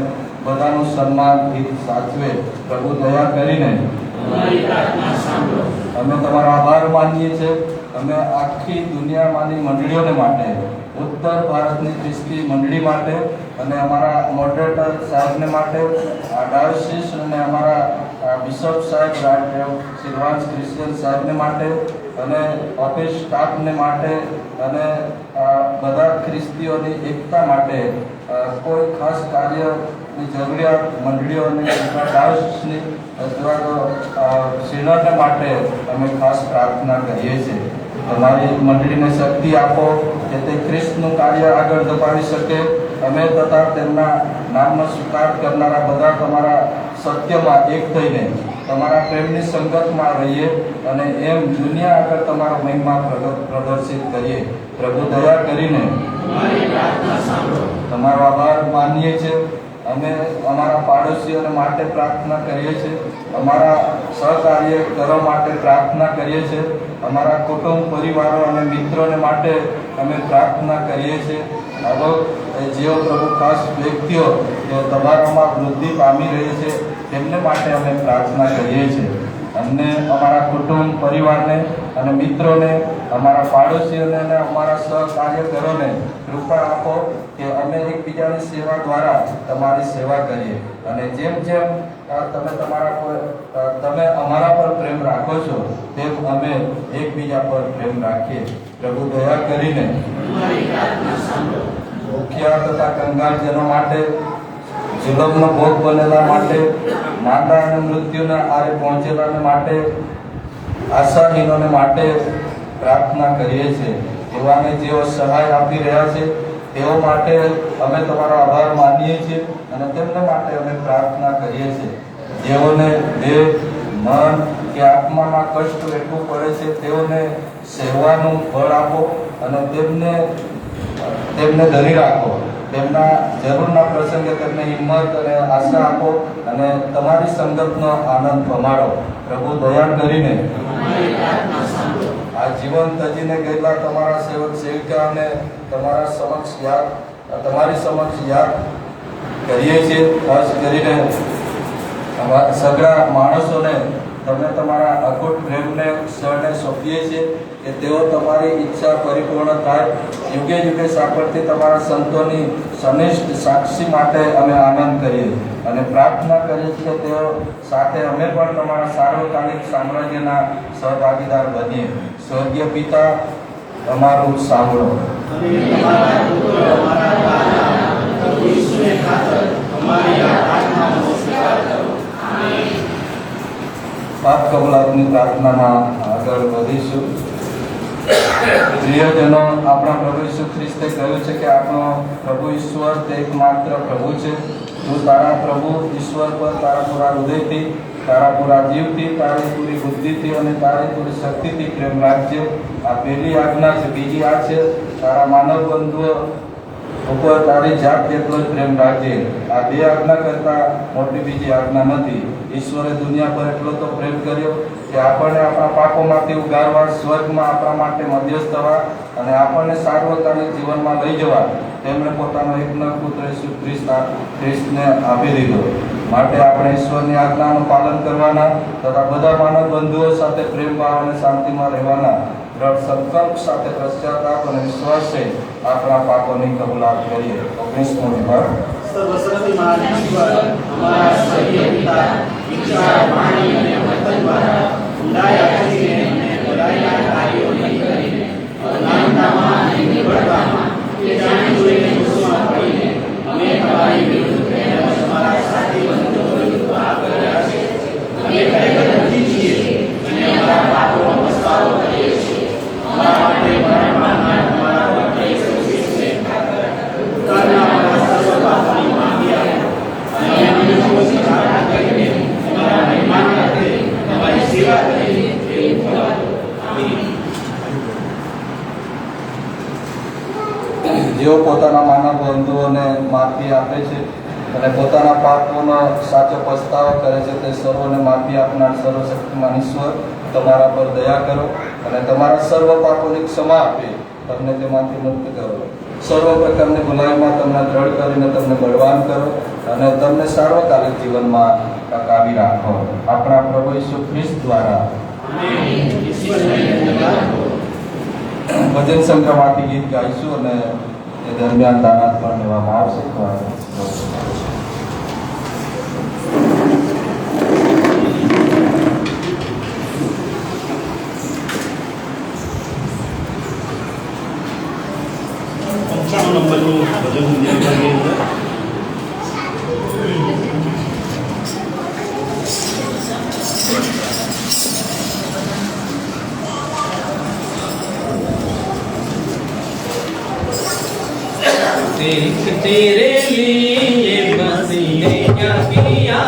બધાનું સન્માન હિત સાચવે. પ્રભુ દયા કરીને અમે તમારો આભાર માનીએ છીએ. અમે આખી દુનિયામાંની મંડળીઓને માટે, ઉત્તર ભારતની ખ્રિસ્તી મંડળી માટે અને અમારા મોડરેટર સાહેબને માટે, ડાયોસીસ અને અમારા બિશપ સાહેબ સિલ્વાન્સ ક્રિશ્ચિયન સાહેબને માટે અને ઓફિસ સ્ટાફને માટે અને બધા ખ્રિસ્તીઓની એકતા માટે કોઈ ખાસ કાર્યની જરૂરિયાત મંડળીઓની ડાયોસીસની અથવા સિનોડને માટે અમે ખાસ પ્રાર્થના કરીએ છીએ. તમારી મંડળીને શક્તિ આપો કે તે ખ્રિસ્તનું કાર્ય આગળ ધપાવી શકે. અમે તથા તેમના નામનો સ્વીકાર કરનારા બધા તમારા સત્યમાં એક થઈને તમારા પ્રેમની સંગતમાં રહીએ અને એમ દુનિયા આગળ તમારો મહિમા પ્રદર્શિત કરીએ. પ્રભુ દયા કરીને તમારો આભાર માનીએ છીએ. અમે અમારા પાડોશીઓને માટે પ્રાર્થના કરીએ છીએ, અમારા સહકાર્યકરો માટે પ્રાર્થના કરીએ છીએ, અમારા કુટુંબ પરિવારો અને મિત્રોને માટે અમે પ્રાર્થના કરીએ છીએ. હવે જેઓ પ્રભુ ખાસ વ્યક્તિઓ જે તમારામાં વૃદ્ધિ પામી રહી છે તેમને માટે અમે પ્રાર્થના કરીએ છીએ. અમને અમારા કુટુંબ પરિવારને અને મિત્રોને, અમારા પાડોશીઓને અને અમારા સહકાર્યકરોને કૃપા આપો કે અમે એકબીજાની સેવા દ્વારા તમારી સેવા કરીએ. અને જેમ જેમ તમે અમારા પર પ્રેમ રાખો છો તેમ અમે એકબીજા પર પ્રેમ રાખીએ. પ્રભુ દયા કરીને ભૂખ્યા તથા કંગાળજનો માટે, જુલમનો ભોગ બનેલા માટે, માંદા અને મૃત્યુના આરે પહોંચેલાને માટે, આશાહીનોને માટે પ્રાર્થના કરીએ છીએ. એવાને જેઓ સહાય આપી રહ્યા છે તેઓ માટે અમે તમારો આભાર માનીએ છીએ અને તેમને માટે અમે પ્રાર્થના કરીએ છીએ. જેઓને દેહ, મન કે આત્મામાં કષ્ટ વેઠવું પડે છે તેઓને સહેવાનું બળ આપો અને તેમને ધરી રાખો. તેમના જરૂરના પ્રસંગે તેમને હિંમત અને આશા આપો અને તમારી સંગતનો આનંદ પમાડો. પ્રભુ દયા કરીને આ જીવન તજીને ગયેલા તમારા સેવક સેવિકાને તમારી સમક્ષ યાદ કરીએ છીએ. ખાસ કરીને સગળા માણસોને તમે તમારા અખૂટ પ્રેમને શરણે સોંપીએ છીએ કે તેઓ તમારી ઈચ્છા પરિપૂર્ણ થાય. યુગે યુગે સાંભળતી તમારા સંતોની સનિષ્ઠ સાક્ષી માટે અમે આનંદ કરીએ અને પ્રાર્થના કરીએ છીએ કે તેઓ સાથે અમે પણ તમારા સાર્વકાલિક સામ્રાજ્યના સહભાગીદાર બનીએ. સ્વર્ગીય પિતા, અમારું સાંભળો. પાપ કબૂલાતની પ્રાર્થનામાં આગળ વધીશું. પ્રિયજનો, આપણા પ્રભુ ઈસુ ખ્રિસ્તે કહ્યું છે કે આપણો પ્રભુ ઈશ્વર તે એકમાત્ર પ્રભુ છે. તું તારા પ્રભુ ઈશ્વર પર તારા પૂરા હૃદયથી, તારા પૂરા જીવથી, તારી પૂરી બુદ્ધિથી અને તારી પૂરી શક્તિથી પ્રેમ રાખજે. આ પહેલી આજ્ઞા છે. બીજી આ છે, તારા માનવ બંધુઓ ઉપર તારી જાત જેટલો જ પ્રેમ રાખજે. આ બે આજ્ઞા કરતા મોટી બીજી આજ્ઞા નથી. ઈશ્વરે દુનિયા પર એટલો તો પ્રેમ કર્યો કે આપણને આપણા પાપોમાંથી ઉગારવા, સ્વર્ગમાં આપણા માટે મધ્યસ્થ થવા અને આપણને સાર્વકાલિક જીવનમાં લઈ જવા તેમણે પોતાનો એકનો પુત્ર ઈસુ ખ્રિસ્તને આપી દીધો. માટે આપણે ઈશ્વરની આજ્ઞાનું પાલન કરવાના તથા બધા માનવ બંધુઓ સાથે પ્રેમ ભાવ અને શાંતિમાં રહેવાના. દ્રઢ સંકલ્પ સાથે પશ્ચાતાપ અને વિશ્વાસ છે આપણા પાપોની કબૂલાત કરીએ. 19મો વિભાગ. સર્વશક્તિમાન ઈશ્વર, અમારા સ્વર્ગીય પિતા, વિચાર, વાણી અને વર્તન દ્વારા ઊંડાઈ કરીને અને ભલાઈના કાર્યો નહીં કરીને અજ્ઞાનતામાં અને નિર્બળતામાં કે જાણી જોઈને દોષમાં પડીને અમે તમારી વિરુદ્ધ તેમજ અમારા સાથી બંધુઓ વિરુદ્ધ પાપ કર્યા છે. અમે ખરેખર દુઃખી છીએ અને અમારા પાપોનો પસ્તાવો કરીએ છીએ. અમારા માટે મરણ પામનાર અમારા ભક્ત ઈસુ ખ્રિસ્તને ઉત્તરના અમારા સર્વ પાપોની માફી આપો અને અમને ખુશી પ્રાર્થના કરીને તમારા મહેમાન સાથે તમારી સેવા કરીને પ્રેમ કરો. આમીન. જેઓ પોતાના માનવ બંધુઓને માફી આપે છે અને પોતાના પાપોનો સાચો પસ્તાવો કરે છે તે સર્વોને માફી આપનાર સર્વશક્તિમાન ઈશ્વર તમારા પર દયા કરો અને તમારા સર્વ પાપોની ક્ષમા આપી તમને તેમાંથી મુક્ત કરો. સર્વ પ્રકારની ભલાઈમાં તમને દ્રઢ કરીને તમને બળવાન કરો અને તમને સાર્વકાલિક જીવનમાં ટકાવી રાખો. આપણા પ્રભુ ઈસુ ખ્રિસ્ત દ્વારા ભજન સંગ્રહમાંથી ગીત ગાઈશું અને એ દરમિયાન દાનાત પણ લેવામાં આવશે. નંબરનું ભજન સંધ્યાની અંદર एक तेरे लिए मसीने क्या किया,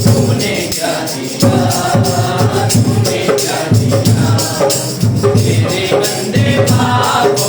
तुमने क्या दिया, तुमने क्या दिया, तेरे बंदे पाप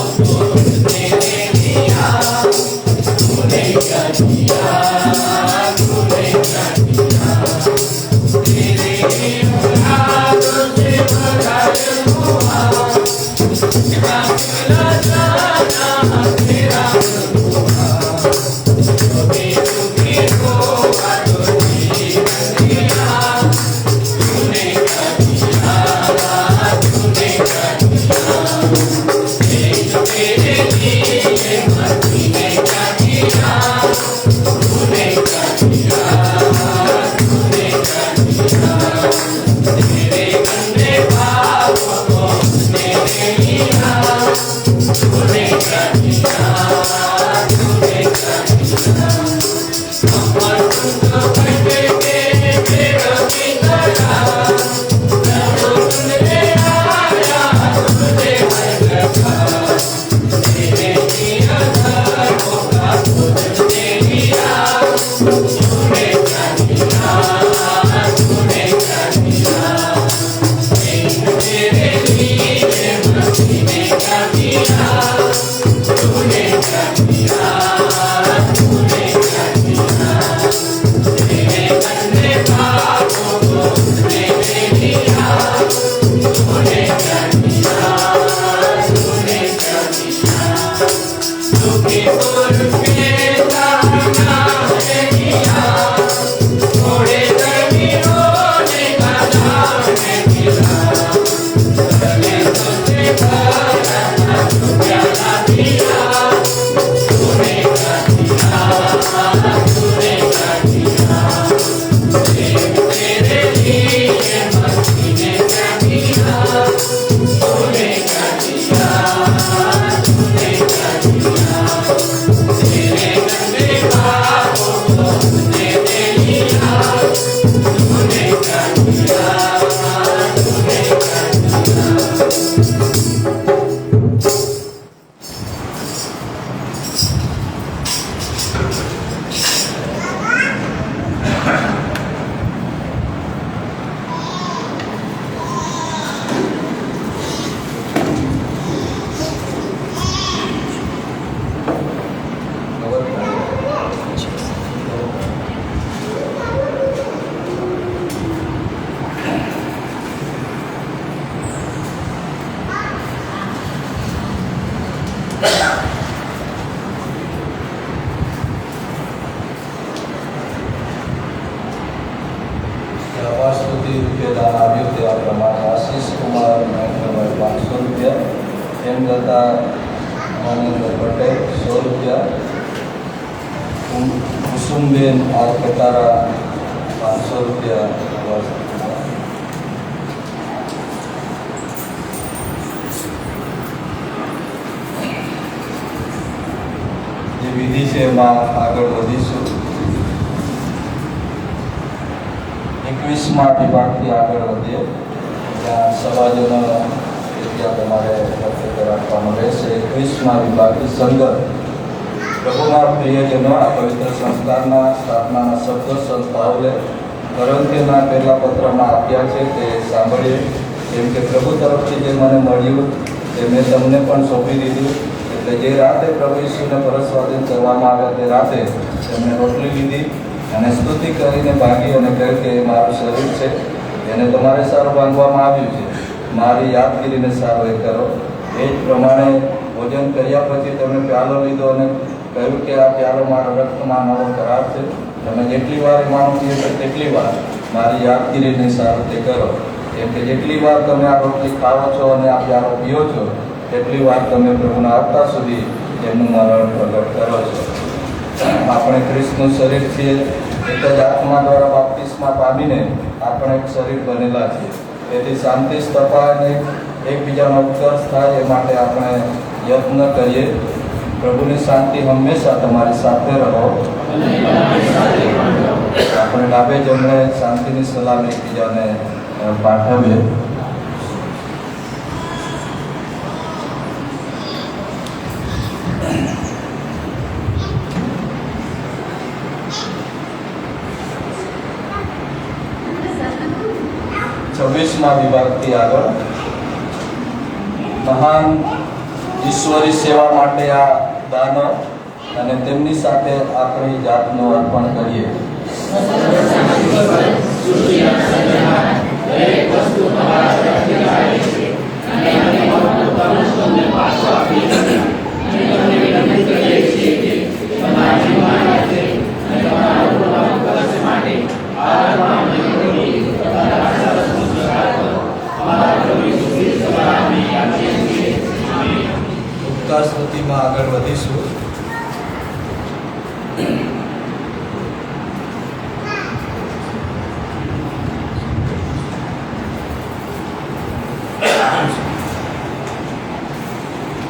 તમાર સુધી રૂપિયા દાન આવ્યું તે આ પ્રમાણે આશીષ કુમાર મહેન્દ્રભાઈ 500 રૂપિયા, એમ જતાં માનંદર પટેલ 100 રૂપિયા, કુસુમબેન આર કટારા 500 રૂપિયા, જે વિધિ છે એમાં આગળ વધીશું. 21મા વિભાગથી આગળ વધીએ ત્યાં સમાજનો ત્યાં તમારે કર્તવ્ય રાખવાનું રહેશે. 21મા વિભાગથી સંગત પ્રભુના પ્રિયજનો આ પવિત્ર સંસ્કારના સ્થાપનાના શબ્દો સંસ્થાઓને કોરિન્થીના પહેલા પત્રમાં આપ્યા છે તે સાંભળીએ. કેમ કે પ્રભુ તરફથી જે મને મળ્યું તે મેં તમને પણ સોંપી દીધું. એટલે જે રાતે પ્રભુ ઈસુને પરસ્વાધીન કરવામાં આવ્યા તે રાતે તેમણે રોટલી લીધી અને સ્તુતિ કરીને ભાંગી અને કહ્યું કે એ મારું શરીર છે, એને તમારે સારું ભાંગવામાં આવ્યું છે, મારી યાદગીરીને સારું એ કરો. એ જ પ્રમાણે ભોજન કર્યા પછી તેમણે પ્યાલો લીધો અને કહ્યું કે આ પ્યાલો મારા રક્તમાં નવો કરાર છે, તમે જેટલી વાર એમાંનું પીએ છો તેટલી વાર મારી યાદગીરીને સારું તે કરો. કેમ કે જેટલી વાર તમે આ રોટલી ખાઓ છો અને આ પ્યાલો પીઓ છો તેટલી વાર તમે પ્રભુના આવતા સુધી એમનું મરણ પ્રગટ કરો છો. આપણે ખ્રિસ્તનું શરીર છીએ, એક જ આત્મા દ્વારા બાપ્તિસ્મા પામીને આપણે એક શરીર બનેલા છીએ. તેથી શાંતિ સ્થપાય એકબીજાનો ઉત્કર્ષ થાય એ માટે આપણે યત્ન કરીએ. પ્રભુની શાંતિ હંમેશા તમારી સાથે રહો. આપણે ડાબે જમણે શાંતિની સલામ એકબીજાને પાઠવીએ. છવ્વીસમા વિભાગથી આગળ મહાન ઈશ્વરી સેવા માટે આ દાનો અને તેમની સાથે આપણી જાતનું અર્પણ કરીએ. ઉપકાર સ્તુતિમાં આગળ વધીશું.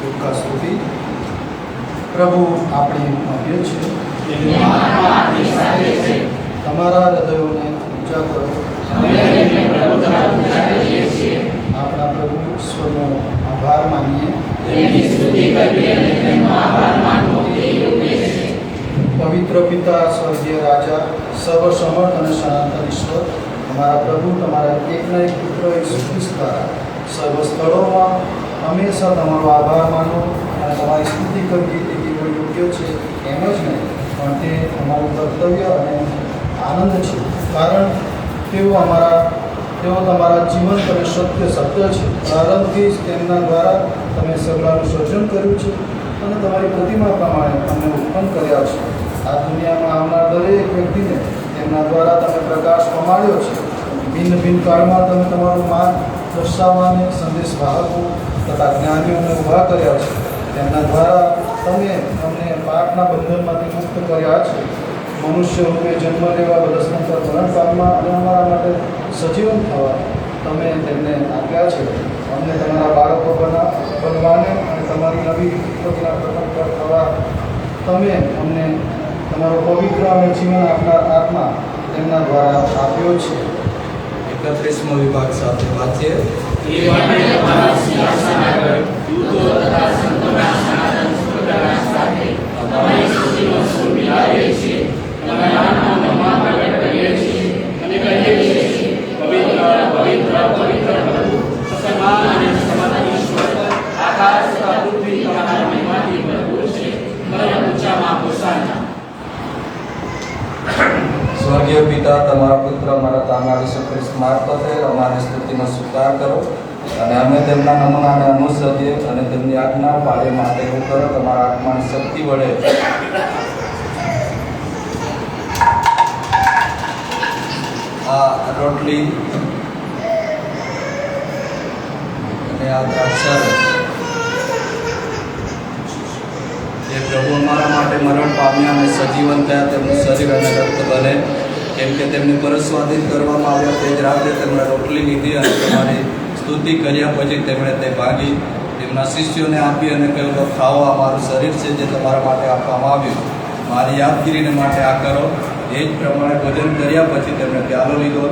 ઉપકાર સ્તુતિ. પ્રભુ આપણી મધ્ય છે, તમારા હૃદયોને ઊંચા કરો. આપણા પ્રભુ ઈશ્વરનો આભાર માનીએ. પવિત્ર પિતા, સ્વર્ગીય રાજા, સર્વસમર્થ અને સનાતન ઈશ્વર, અમારા પ્રભુ તમારા એકના એક પુત્ર ઈસુ ખ્રિસ્ત દ્વારા સર્વ સ્થળોમાં હંમેશા તમારો આભાર માનો અને તમારી સ્તુતિ કરવી તે કેવળ યોગ્ય છે એમ જ નહીં, પણ તે અમારું કર્તવ્ય અને આનંદ છે. કારણ તેઓ તમારા જીવંત અને સત્ય શબ્દ છે. પ્રારંભથી જ તેમના દ્વારા તમે સગલાનું સર્જન કર્યું છે અને તમારી પ્રતિમા પ્રમાણે તમને ઉત્પન્ન કર્યા છે. આ દુનિયામાં આવનાર દરેક વ્યક્તિને તેમના દ્વારા તમે પ્રકાશ પમાડ્યો છે. ભિન્ન ભિન્ન કાળમાં તમે તમારું માર્ગ દર્શાવવાને સંદેશ વાહકો તથા જ્ઞાનીઓને ઊભા કર્યા છે. તેમના દ્વારા તમે અમને પાપના બંધનમાંથી મુક્ત કર્યા છે. મનુષ્ય રૂપે જન્મ લેવા બદસ્તન પર મરણ પામવા અને અમારા માટે સજીવન થવા તમે તેમને આપ્યા છે. અમને તમારા બાળકો બનવાને અને તમારી નવી પ્રતિના પ્રકટ પર થવા તમે અમને તમારો પવિત્ર અને જીવન આપનાર આત્મા તેમના દ્વારા આપ્યો છે. 31મો વિભાગ સાથે વાંચીએ. સ્વર્ગીય પિતા, તમારા પુત્ર અમારા તારનાર ઈસુ ખ્રિસ્ત મારફતે અમારી સ્તુતિનો સ્વીકાર કરો અને અમે તેમના નમૂનાને અનુસરીએ અને તેમની આજ્ઞા પાળે માટે એવું કરો. તમારા આત્માની શક્તિ વડે આ રોટલી અને આ દ્રાક્ષારસ જે પ્રભુ અમારા માટે મરણ પામ્યા અને સજીવન થયા, તેમનું શરીર અને રક્ત બને, કેમ કે તેમને પરસ્વાધીન કરવામાં આવ્યા તે જ રાત્રે તેમણે રોટલી લીધી અને તમારી સ્તુતિ કર્યા પછી તેમણે તે ભાગી તેમના શિષ્યોને આપી અને કહ્યું, ખાઓ, આ મારું શરીર છે જે તમારા માટે આપવામાં આવ્યું, મારી યાદગીરીને માટે આ કરો. એ જ પ્રમાણે ભોજન કર્યા પછી તેમણે પ્યાલો લીધો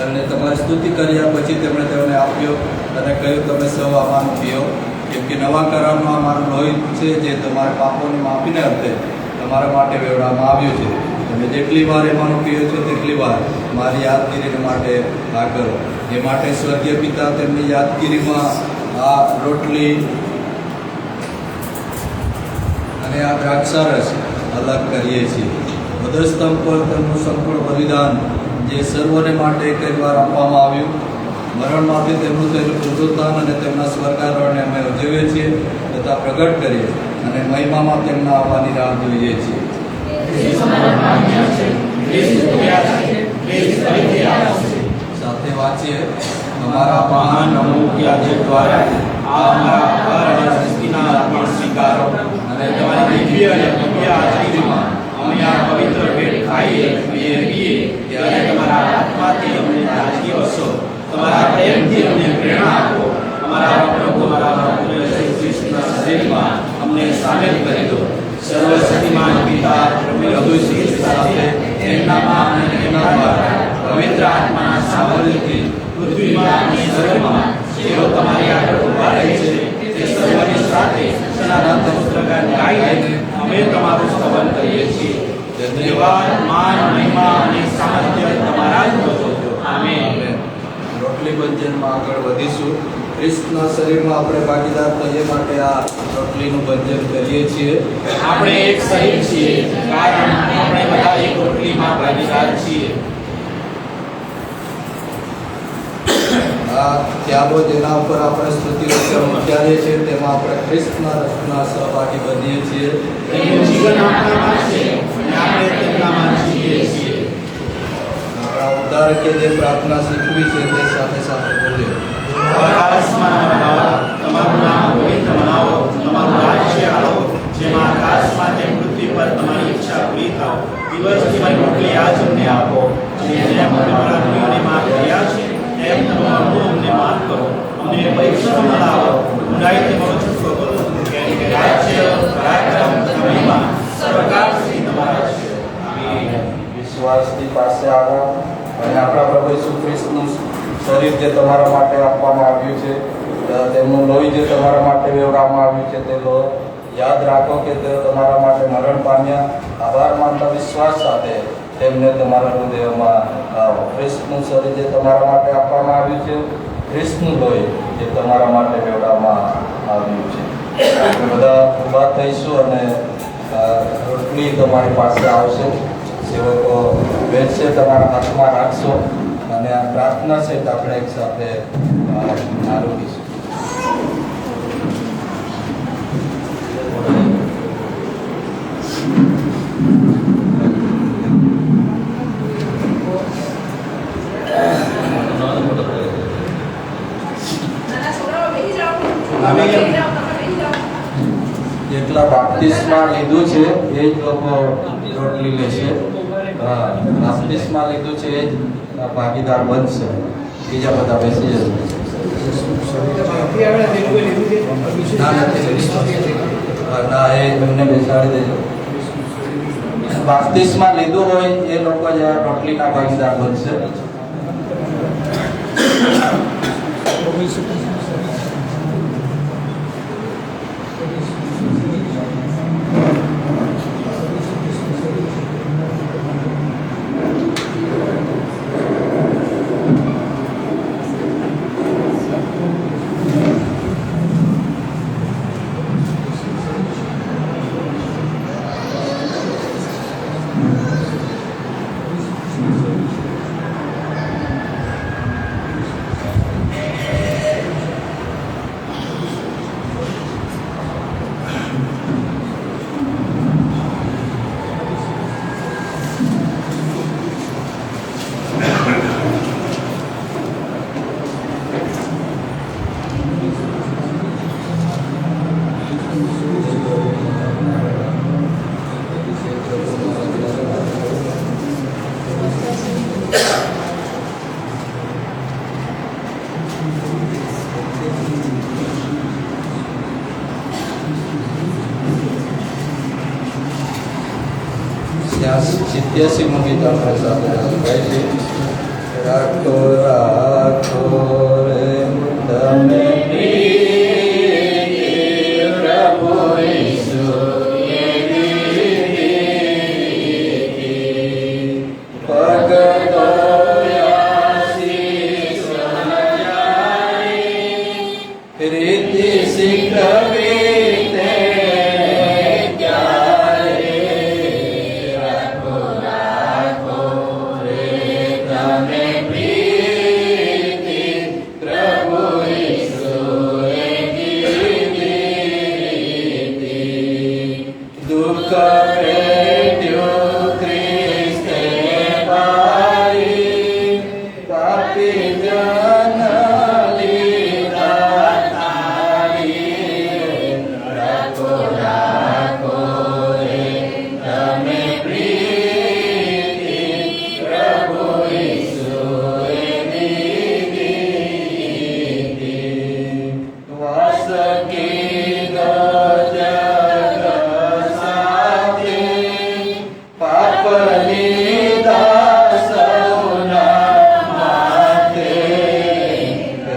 અને તમારી સ્તુતિ કર્યા પછી તેમણે તેમને આપ્યો અને કહ્યું, તમે સૌ આમાંનું પીઓ, કેમ કે નવા કરારનું આ મારું લોહી છે જે તમારા પાપોને માફીને અર્થે તમારા માટે વેવડાવવામાં આવ્યું છે. તમે જેટલી વાર એમાંનું પીઓ છો તેટલી વાર મારી યાદગીરીને માટે આ કરો. એ માટે સ્વર્ગીય પિતા તેમની યાદગીરીમાં આ રોટલી અને આ દ્રાક્ષારસ અલગ કરીએ છીએ. વધસ્તંભ પર તેમનું સંપૂર્ણ બલિદાન જે સર્વને માટે એક વાર આપવામાં આવ્યું, મરણમાંથી તેમનું થયેલું પુનરુત્થાન અને તેમના સ્વર્ગારોહણને અમે ઉજવીએ છીએ તથા પ્રગટ કરીએ અને મહિમામાં તેમના આવવાની રાહ જોઈએ છીએ. સાથે વાંચીએ. અમારા મહાન અમુક યાજક દ્વારા આ અમારા અરજના અર્પણ સ્વીકારો અને તમારી દિવ્ય અને ભવ્ય હાજરીમાં અમે આ પવિત્ર ભેટ ખાઈએ પીએ ત્યારે તમારા આત્માથી અમને તાજગી બસો, તમારા પ્રેમથી અમને પ્રેરણા આપો. અમારા પ્રભુ અમારા કૃષ્ણ શરીરમાં અમને સામેલ કરી દો. સર્વશક્તિમાન પિતા પ્રભુ લઘુશ્રી સાથે તેમનામાં અને તેમના દ્વારા પવિત્ર આત્માના સામર્થ્યથી પૃથ્વીમાં અને સ્વર્ગમાં જેઓ તમારી આગળ ઉભા રહે છે તે સર્વની સાથે સનાતન પુસ્તકાને ગાઈને અમે તમારું સ્તવન કરીએ છીએ. ધન્યવાદ, માન, મહિમા અને સામર્થ્ય તમારા જ હતો. આમેન. રોટલી ભંજનમાં આગળ વધીશું. ખ્રિસ્તના શરીરમાં આપણે ભાગીદાર થઈએ માટે આ રોટલીનું ભંજન કરીએ છીએ. આપણે એક શરીર છીએ કારણ આપણે બધા એક રોટલીમાં ભાગીદાર છીએ. આ ત્યાગો જેના ઉપર આપણે સ્તુતિ વચન ઉચ્ચારીએ છીએ તેમાં આપણે ખ્રિસ્તના રક્તના સહભાગી બનીએ છીએ. તેમનું જીવન આપણામાં છે અને આપણે તેમનામાં જીવીએ છીએ. આપણા ઉદ્ધારકે જે પ્રાર્થના શીખવી છે તે સાથે સાથે બોલીએ. આકાશમાં તમારું નામ પવિત્ર મનાવો, તમારું રાજ્ય આવો, જેમ આકાશમાં તેમ પૃથ્વી પર તમારી ઈચ્છા પૂરી થાય. દિવસ જીવન રોટલી આજ અમને આપો, જેમ અમારા ગુનાહોને માફ કર્યા છે તેમ તમારું અમને માફ કરો. અમને પરીક્ષામાં ન લાવો, ઊંડાઈથી મારો છૂટકો કરો, કેમ કે રાજ્ય, પરાક્રમ, મહિમા સર્વકાળ સુધી તમારા છે. આમીન. વિશ્વાસથી પાસે આવો અને આપણા પ્રભુ ઈસુ ખ્રિસ્તનું શરીર જે તમારા માટે આપવામાં આવ્યું છે, તેમનું લોહી જે તમારા માટે વેવડાવવામાં આવ્યું છે, તે યાદ રાખો કે તેઓ તમારા માટે મરણ પામ્યા. આભાર માનતા વિશ્વાસ સાથે તેમને તમારા હૃદયમાં આવો. ખ્રિસ્તનું શરીર જે તમારા માટે આપવામાં આવ્યું છે, ખ્રિસ્તનું લોહી જે તમારા માટે વેવડાવવામાં આવ્યું છે. આપણે બધા ઊભા થઈશું અને રોટલી તમારી પાસે આવશે. સેવકો બેસશે, તમારા હાથમાં રાખશો અને આ પ્રાર્થના છે આપણે એક સાથે આરોગીશું. જેટલા બાપ્તિસ્મા લીધું છે એ જ લોકો રોટલી લેશે. બાપ્તિસ્મા લીધું છે એ જ ભાગીદાર બનશે. બીજા બધા બેસી જશે. ના, એ એમને બેસાડી દેજો. બાપ્તિસ્મા લીધું હોય એ લોકો જ આ રોટલીના ભાગીદાર બનશે. 81 ગીત આપણે સાથે ગાઈ છે. રાખો રાખો રે તમે પ્રીતિ પ્રભુ ઈસુ રીતિ શીખવી તે ક્યારે રાખો રાખો રે તમે પ્રીતિ પ્રભુ ઈશ્વરે કીધી. દુઃખ પેટ્યું ક્રિસ્તે પારી પાપી જન લીધા તારી. રાખો રાખો રે તમે પ્રીતિ પ્રભુ ઈશ્વરે કીધી. વાસ કીધો જગ સાથે પાપ લીધા સૌના માથે.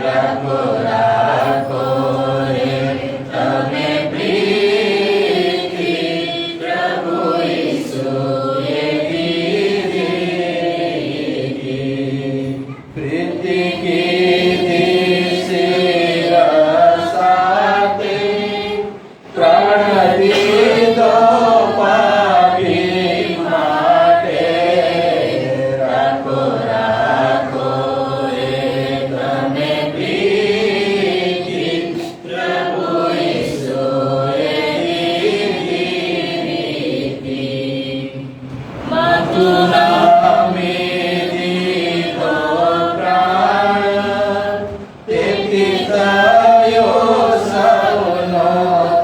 રાખો રાખો રે તમે પ્રીતિ પ્રભુ ઈશ્વરે કીધી. પ્રીતિ કીધી શિર સાથે પ્રાણ દીધો પાપી માટે. રાખો રાખો રે તમે પ્રીતિ પ્રભુ ઈશ્વરે કીધી. માતુનામે દીધો પ્રાણ તેથી થયો સૌનો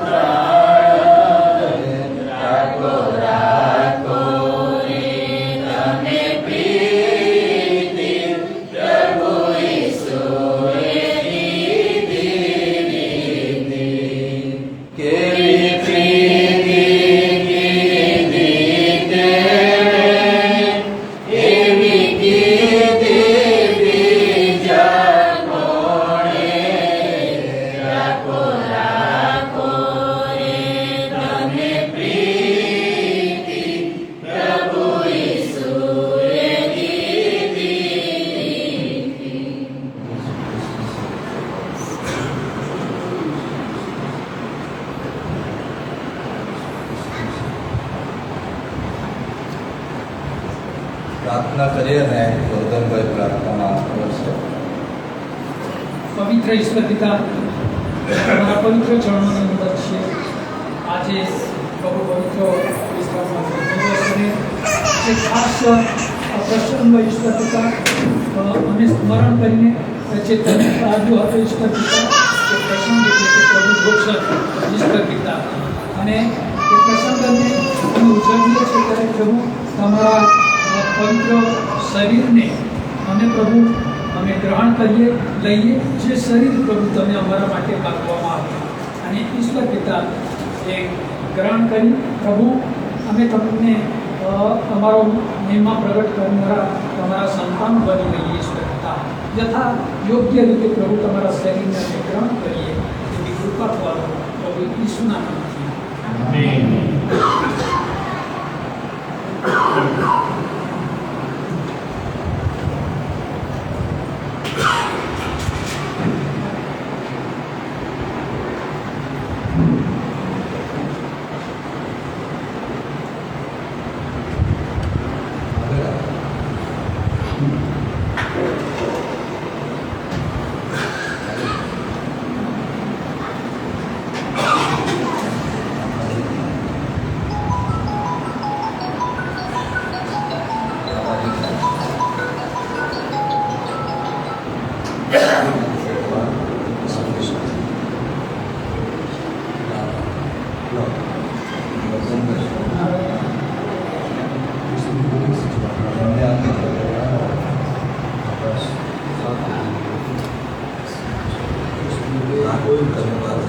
પ્રાણ. રાખો રાખો રે તમે પ્રીતિ પ્રભુ ઈશ્વરે કીધી. કેવી પ્રીતિ કીધી તેણે એવી કીધી બીજા કોણે. રાખો રાખો રે તમે પ્રીતિ પ્રભુ ઈશ્વરે કીધી. પ્રાર્થના કરીએ ને ગૌતમભાઈ પ્રાર્થના કરશે. પવિત્ર ઈશ્વર પિતા, તમારા પવિત્ર ચરણોની અંદર છે. આજે પ્રભુ પવિત્ર વિશ્વાસમાં દિવસને જે ખાસ પ્રસંગ ઈશ્વર પિતા અમે સ્મરણ કરીને જે તમે આવ્યો હતો ઈશ્વર પિતા, એ પ્રસંગ એટલે કે પ્રભુ ભોજન ઈશ્વર પિતા, અને એ પ્રસંગને અમે ઉજવીએ છીએ ત્યારે પ્રભુ તમારા પવિત્ર શરીરને અમે પ્રભુ અમે ગ્રહણ કરીએ લઈએ. જે શરીર પ્રભુ તમે અમારા માટે આપવામાં આવ્યું અને ઈશ્વર પિતા એ ગ્રહણ કરી પ્રભુ અમે તમને અમારો મહિમા પ્રગટ કરનારા તમારા સંતાન બની રહીએ. ઈશ્વર પિતા યથા યોગ્ય રીતે પ્રભુ તમારા શરીરને અમે ગ્રહણ કરીએ એવી કૃપા કરો પ્રભુ ઈસુના નામથી. આમેન. ધન્યવાદ.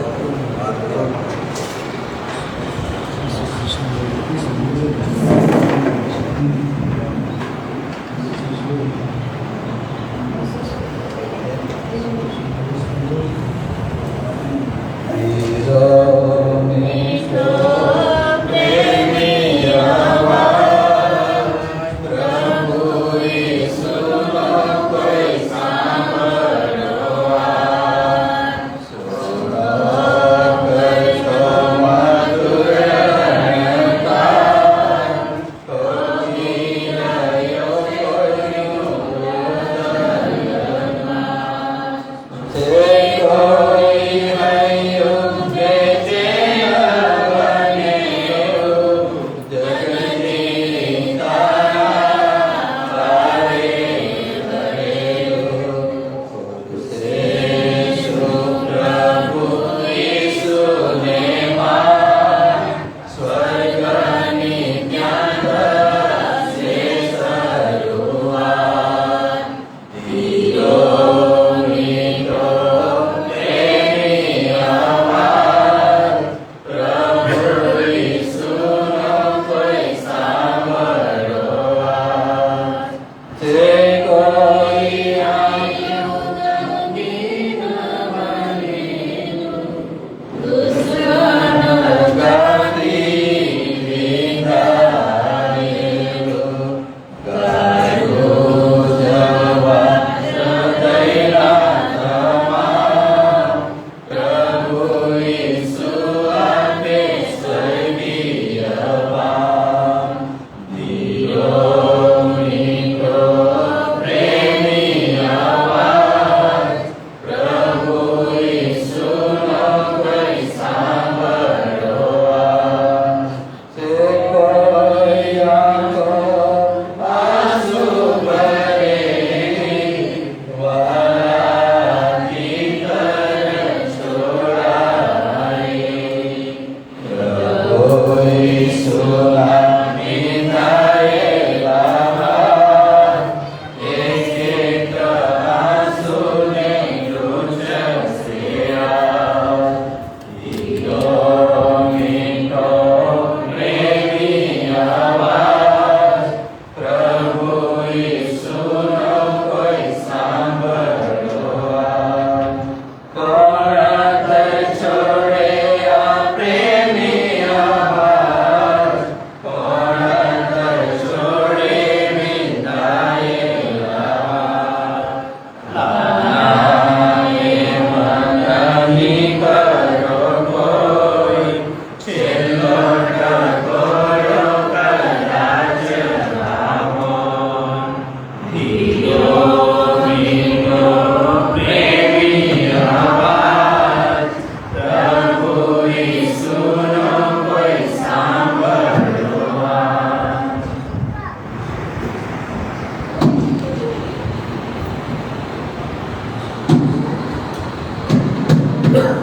પ્રાર્થના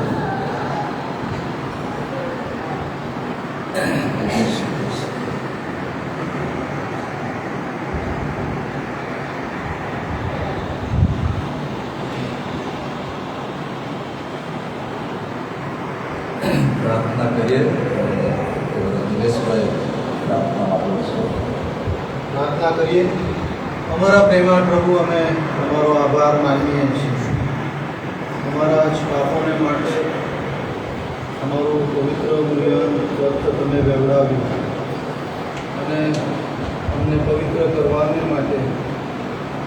કરીએ. દિનેશભાઈ પ્રાર્થના આપો છો. પ્રાર્થના કરીએ. અમારા પ્રેમાળ પ્રભુ, અમે તમારો આભાર માનીએ છીએ અમારા જ પાપોને માટે અમારું પવિત્ર મૂલ્યવાન રક્ત તમે વહેવડાવ્યું અને અમને પવિત્ર કરવાને માટે,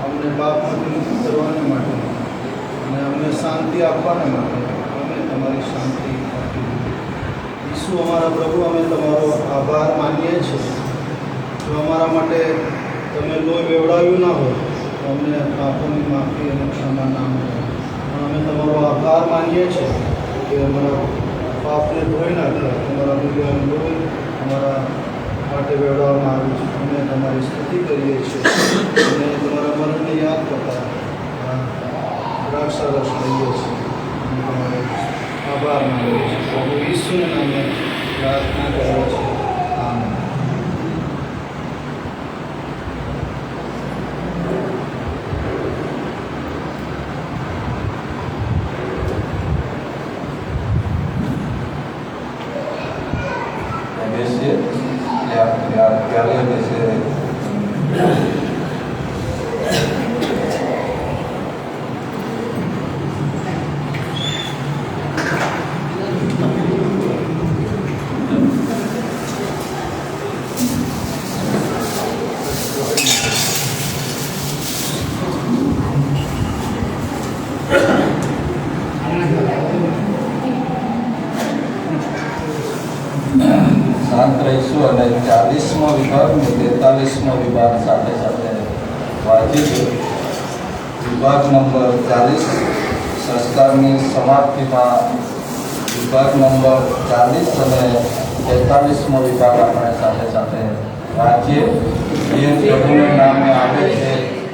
અમને પાપમાંથી મુક્ત કરવાને માટે અને અમને શાંતિ આપવાને માટે અમે તમારી શાંતિ આપી. ઈસુ અમારા પ્રભુ, અમે તમારો આભાર માનીએ છીએ. જો અમારા માટે તમે લોહી વેવડાવ્યું ના હોય તો અમને પાપોની માફી અને ક્ષમા ના મળે. પણ અમે તમારો આભાર માનીએ છીએ કે અમારા પાપને ધોઈ નાખ્યા, તમારા મૂલ્યવાન લોહી અમારા માટે વેવડાવવામાં આવ્યું છે. અમે તમારી સ્તુતિ કરીએ છીએ અને તમારા મરણને યાદ કરતા દ્રાક્ષારસ લઈએ છીએ. અમે તમારો આભાર માનીએ છીએ. પ્રભુ ઈસુના નામે પ્રાર્થના કરીએ છીએ. આમેન. બેસીએ. પ્યાલે બેસે. શાંત રહીશું અને 40મો વિભાગ અને 43મો વિભાગ સાથે સાથે વાંચીશું. વિભાગ નંબર 40 સંસ્કારની સમાપ્તિમાં વિભાગ નંબર 40 અને 43મો વિભાગ આપણે સાથે સાથે વાંચીએ. જે પ્રભુના નામે આવે છે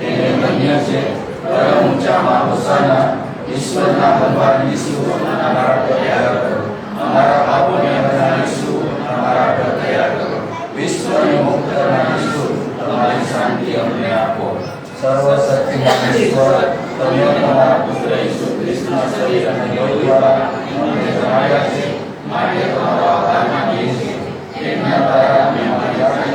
એને ધન્ય છે. પરમ ઊંચામાં હોસાના. ઈશ્વરના ભગવાન ઈસુ અમારા પર દયા કરો. અમારા પાપોને હટાવીશું. અમારા પર દયા કરો. વિશ્વને મુક્ત કરનારીશું. તમારી શાંતિ અમને આપો. સર્વશક્તિમાન ઈશ્વર, તમે તમારા પુત્ર ઈસુ ખ્રિસ્તના શરીર અને લોહી દ્વારા અમને જમાડ્યા છે. માટે તમારો આભાર માનીએ છીએ. તેમના દ્વારા અમે અમારી જાતને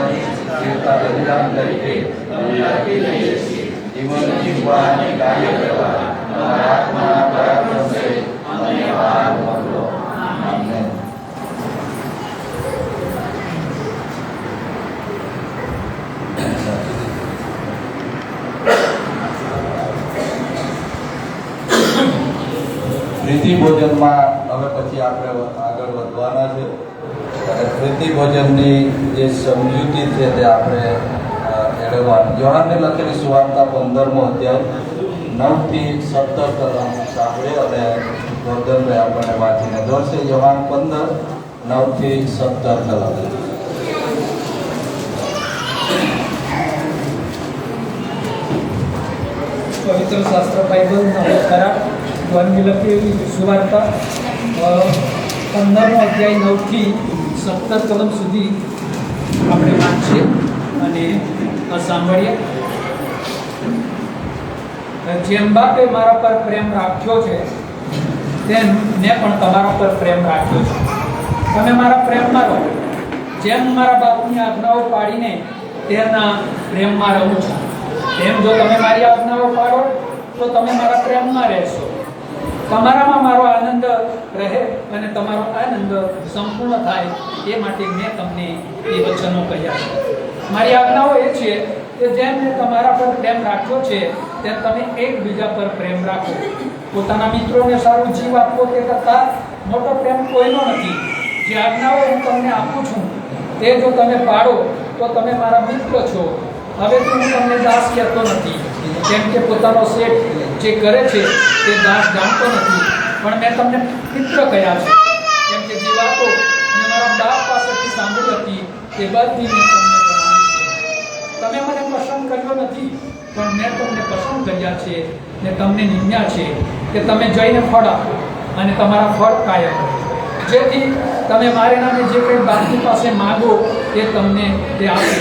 જીવતા બલિદાન તરીકે તમને આપી લઈએ છીએ. જીવન જીવવા અને કાર્ય કરવા અમારા આત્માના પરાક્રમ સહિત અમને બહાર મોકલો. આમેન. પ્રીતિ ભોજનમાં હવે પછી આપણે આગળ વધવાના છે અને પ્રીતિ ભોજનની જે સમજૂતી છે તે આપણે મેળવવાની. યોહાનને લખેલી સુવાર્તા 15મો અધ્યાય 9 થી 17 કલમ સાંભળે અને ગોરધનભાઈ આપણને વાંચીને દોરશે. યોહાન 15 9 થી 17 કલમ. પવિત્ર શાસ્ત્ર બાઇબલના ખરાબ યોહાનની લખેલી સુવાર્તા 15મો અધ્યાય 9 થી 17 કલમ સુધી આપણે વાંચીએ અને સાંભળીએ. જેમ બાપે મારા પર પ્રેમ રાખ્યો છે તેમ મેં પણ તમારા પર પ્રેમ રાખ્યો છે. તમે મારા પ્રેમમાં રહો. જેમ મારા બાપની આજ્ઞાઓ પાડીને તેના પ્રેમમાં રહું છું, તેમ જો તમે મારી આજ્ઞાઓ પાડો તો તમે મારા પ્રેમમાં રહેશો. તમારામાં મારો આનંદ રહે અને તમારો આનંદ સંપૂર્ણ થાય એ માટે મેં તમને એ વચનો કહ્યા છે. મારી આજ્ઞાઓ એ છે કે જેમ મેં તમારા પર પ્રેમ રાખ્યો છે તેમ તમે એકબીજા પર પ્રેમ રાખો. પોતાના મિત્રોને સારું જીવ આપવો તે કરતાં મોટો પ્રેમ કોઈનો નથી. જે આજ્ઞાઓ હું તમને આપું છું તે જો તમે પાડો તો તમે મારા મિત્ર છો. હવે તો હું તમને દાસ કહેતો નથી, કેમ કે પોતાનો શેઠ જે કરે છે તે દાસ જાણતો નથી, પણ મેં તમને મિત્ર કહ્યા છે. કેમ કે જે વાતો મેં મારા બાપ પાસેથી સાંભળી હતી તે બધી મેં તમને જણાવી છે. તમે મને પસંદ કર્યો નથી, પણ મેં તમને પસંદ કર્યા છે ને તમને નિમ્યા છે કે તમે જઈને ફળ આપો અને તમારા ફળ કાયમ રહે, જેથી તમે મારે નામે જે કંઈ બાપની પાસે માગો તે તમને તે આપે.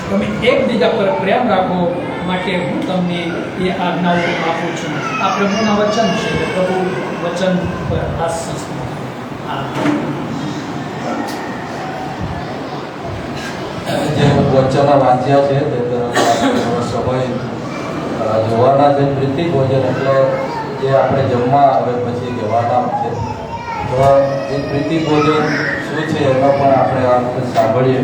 તમે એકબીજા પર પ્રેમ રાખો માટે હું તમને એ આજ્ઞાઓ આપું છું. આ પ્રભુના વચન છે. પ્રભુ વચન પર આશીષ. જે વચનો વાંચ્યા છે તે સમય જોવાના છે. પ્રીતિ ભોજન એટલે જે આપણે જમવા આવે પછી કહેવાના છે. તો એ પ્રીતિ ભોજન શું છે એનો પણ આપણે આ વખતે સાંભળીએ.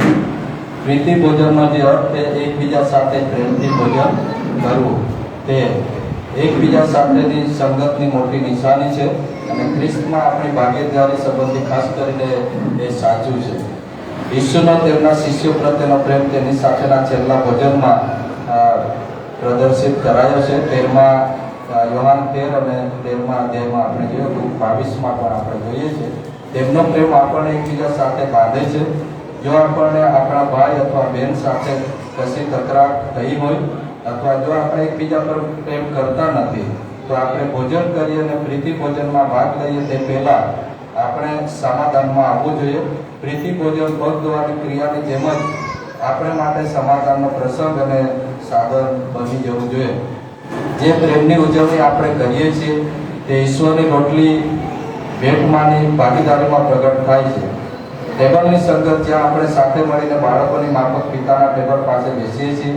પ્રીતિ ભોજનનો જે અર્થ છે એકબીજા સાથે પ્રેમથી ભોજન કરવું, તે એકબીજા સાથેની સંગતની મોટી નિશાની છે અને ખ્રિસ્તમાં આપણી ભાગીદારી સંબંધી ખાસ કરીને એ સાચું છે. ઈસુનો તેમના શિષ્યો પ્રત્યેનો પ્રેમ તેની સાથેના છેલ્લા ભોજનમાં પ્રદર્શિત કરાયો છે. 13મા યોહાન 13 અને 13મા અધ્યાયમાં આપણે જોયું, 22માં પણ આપણે જોઈએ છીએ. તેમનો પ્રેમ આપણને એકબીજા સાથે બાંધે છે. જો આપણને આપણા ભાઈ અથવા બહેન સાથે કશી તકરાર થઈ હોય અથવા જો આપણે એકબીજા પર પ્રેમ કરતા નથી તો આપણે ભોજન કરીએ અને પ્રીતિ ભોજનમાં ભાગ લઈએ તે પહેલાં આપણે સમાધાનમાં આવવું જોઈએ. પ્રીતિ ભોજન પગ ધોવાની ક્રિયાની જેમ જ આપણે માટે સમાધાનનો પ્રસંગ અને સાધન બની જવું જોઈએ. જે પ્રેમની ઉજવણી આપણે કરીએ છીએ તે ઈશ્વરની રોટલી ભેટમાંની ભાગીદારીમાં પ્રગટ થાય છે. ટેબલની સંગત જ્યાં આપણે સાથે મળીને બાળકોની માફક પિતાના ટેબલ પાસે બેસીએ છીએ,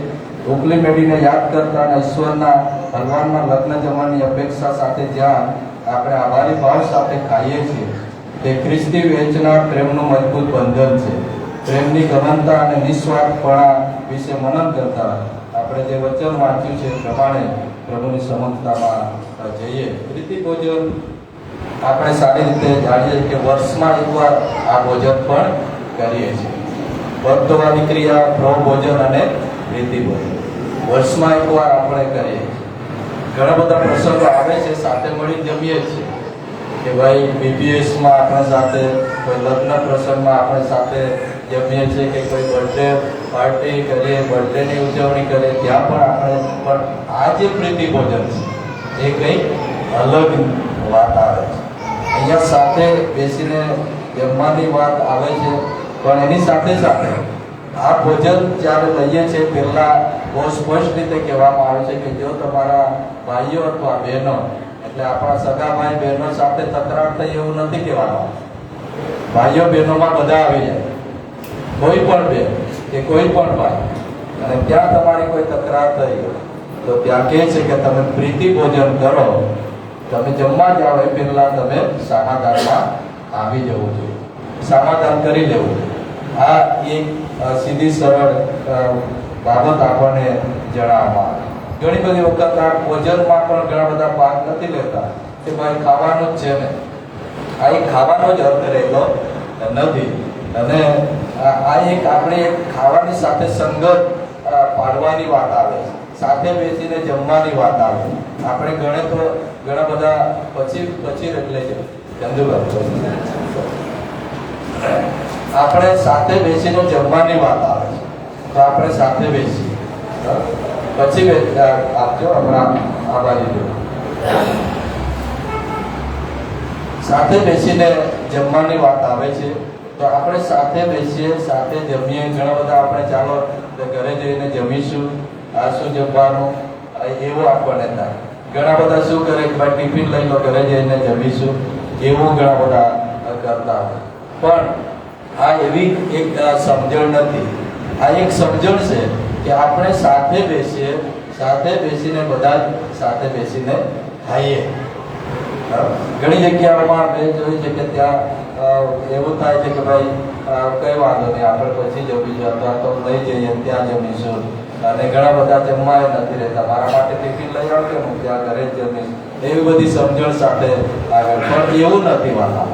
ઉપલી પેઢીને યાદ કરતા અને ઈશ્વરના ભગવાનમાં લગ્ન જમવાની અપેક્ષા સાથે જ્યાં આપણે આભારી ભાવ સાથે ખાઈએ છીએ, તે ખ્રિસ્તી વેચનાર પ્રેમનું મજબૂત બંધન છે. પ્રેમની ગહનતા અને નિસ્વાર્થપણા વિશે મનન કરતા આપણે જે વચન વાંચ્યું છે પ્રમાણે પ્રભુની સમક્ષતામાં જઈએ. પ્રીતિ ભોજન આપણે સારી રીતે જાણીએ કે વર્ષમાં એકવાર આ ભોજન પણ કરીએ છીએ. પગ ધોવાની ક્રિયા, પ્રભુ ભોજન અને પ્રીતિ ભોજન વર્ષમાં એકવાર આપણે કરીએ છીએ. ઘણા બધા પ્રસંગો આવે છે, સાથે મળી જમીએ છીએ કે ભાઈ બીબીએસમાં આપણે સાથે, કોઈ લગ્ન પ્રસંગમાં આપણે સાથે જમીએ છીએ કે કોઈ બર્થડે પાર્ટી કરીએ, બર્થડેની ઉજવણી કરીએ, ત્યાં પણ આપણે. પણ આ જે પ્રીતિ ભોજન છે એ કંઈક અલગ વાત આવે છે. અહીંયા સાથે બેસીને જમવાની વાત આવે છે, પણ એની સાથે સાથે આ ભોજન જ્યારે લઈએ છીએ પહેલાં બહુ સ્પષ્ટ રીતે કહેવામાં આવે છે કે જો તમારા ભાઈઓ અથવા બહેનો, એટલે આપણા સગા ભાઈ બહેનો સાથે તકરાર થઈ એવું નથી કહેવાનું. ભાઈઓ બહેનોમાં બધા આવી જાય, કોઈ પણ બહેન કે કોઈ પણ ભાઈ, અને ત્યાં તમારી કોઈ તકરાર થઈ તો ત્યાં કહે છે કે તમે પ્રીતિ ભોજન કરો. તમે જમવા જાઓ એ પહેલાં તમે સમાધાનમાં આવી જવું જોઈએ, સમાધાન કરી લેવું. આ એક સીધી સરળ બાબત આપણને જણાવવામાં આવે. ઘણી બધી વખત આ ભોજનમાં પણ ઘણા બધા ભાગ નથી લેતા કે ભાઈ ખાવાનું જ છે ને, આ એક ખાવાનો જ અર્થ રહેલો નથી. અને આ એક આપણે એક ખાવાની સાથે સંગત પાડવાની વાત આવે છે, સાથે બેસીને જમવાની વાત આવે. આપણે ઘણા બધા પછી એટલે છે આપણે સાથે બેસીને જમવાની વાત આવે છે, તો આપણે સાથે બેસી પછી આપજો. હમણાં આ બાજુ સાથે બેસીને જમવાની વાત આવે છે, તો આપણે સાથે બેસીએ, સાથે જમીએ. ઘણા બધા આપણે ચાલો ઘરે જઈને જમીશું, આ શું જમવાનું એવું આપણને થાય. ઘણા બધા શું કરે કે ભાઈ ટિફિન લઈ લો, ઘરે જઈને જમીશું, એવું ઘણા બધા કરતા હોય. પણ આ એવી એક સમજણ નથી. આ એક સમજણ છે કે આપણે સાથે બેસીએ, સાથે બેસીને બધા જ સાથે બેસીને ખાઈએ. ઘણી જગ્યાઓમાં મેં જોયું છે કે ત્યાં એવું થાય છે કે ભાઈ કઈ વાંધો નહીં, આપણે પછી જમીશું અથવા તો લઈ જઈએ ત્યાં જમીશું. અને ઘણા બધા જમવા નથી રહેતા, મારા માટે ટિફિન લઈ આવજો, હું ત્યાં ઘરે જ જમીશ, એવી બધી સમજણ સાથે આગળ. પણ એવું નથી વાતા.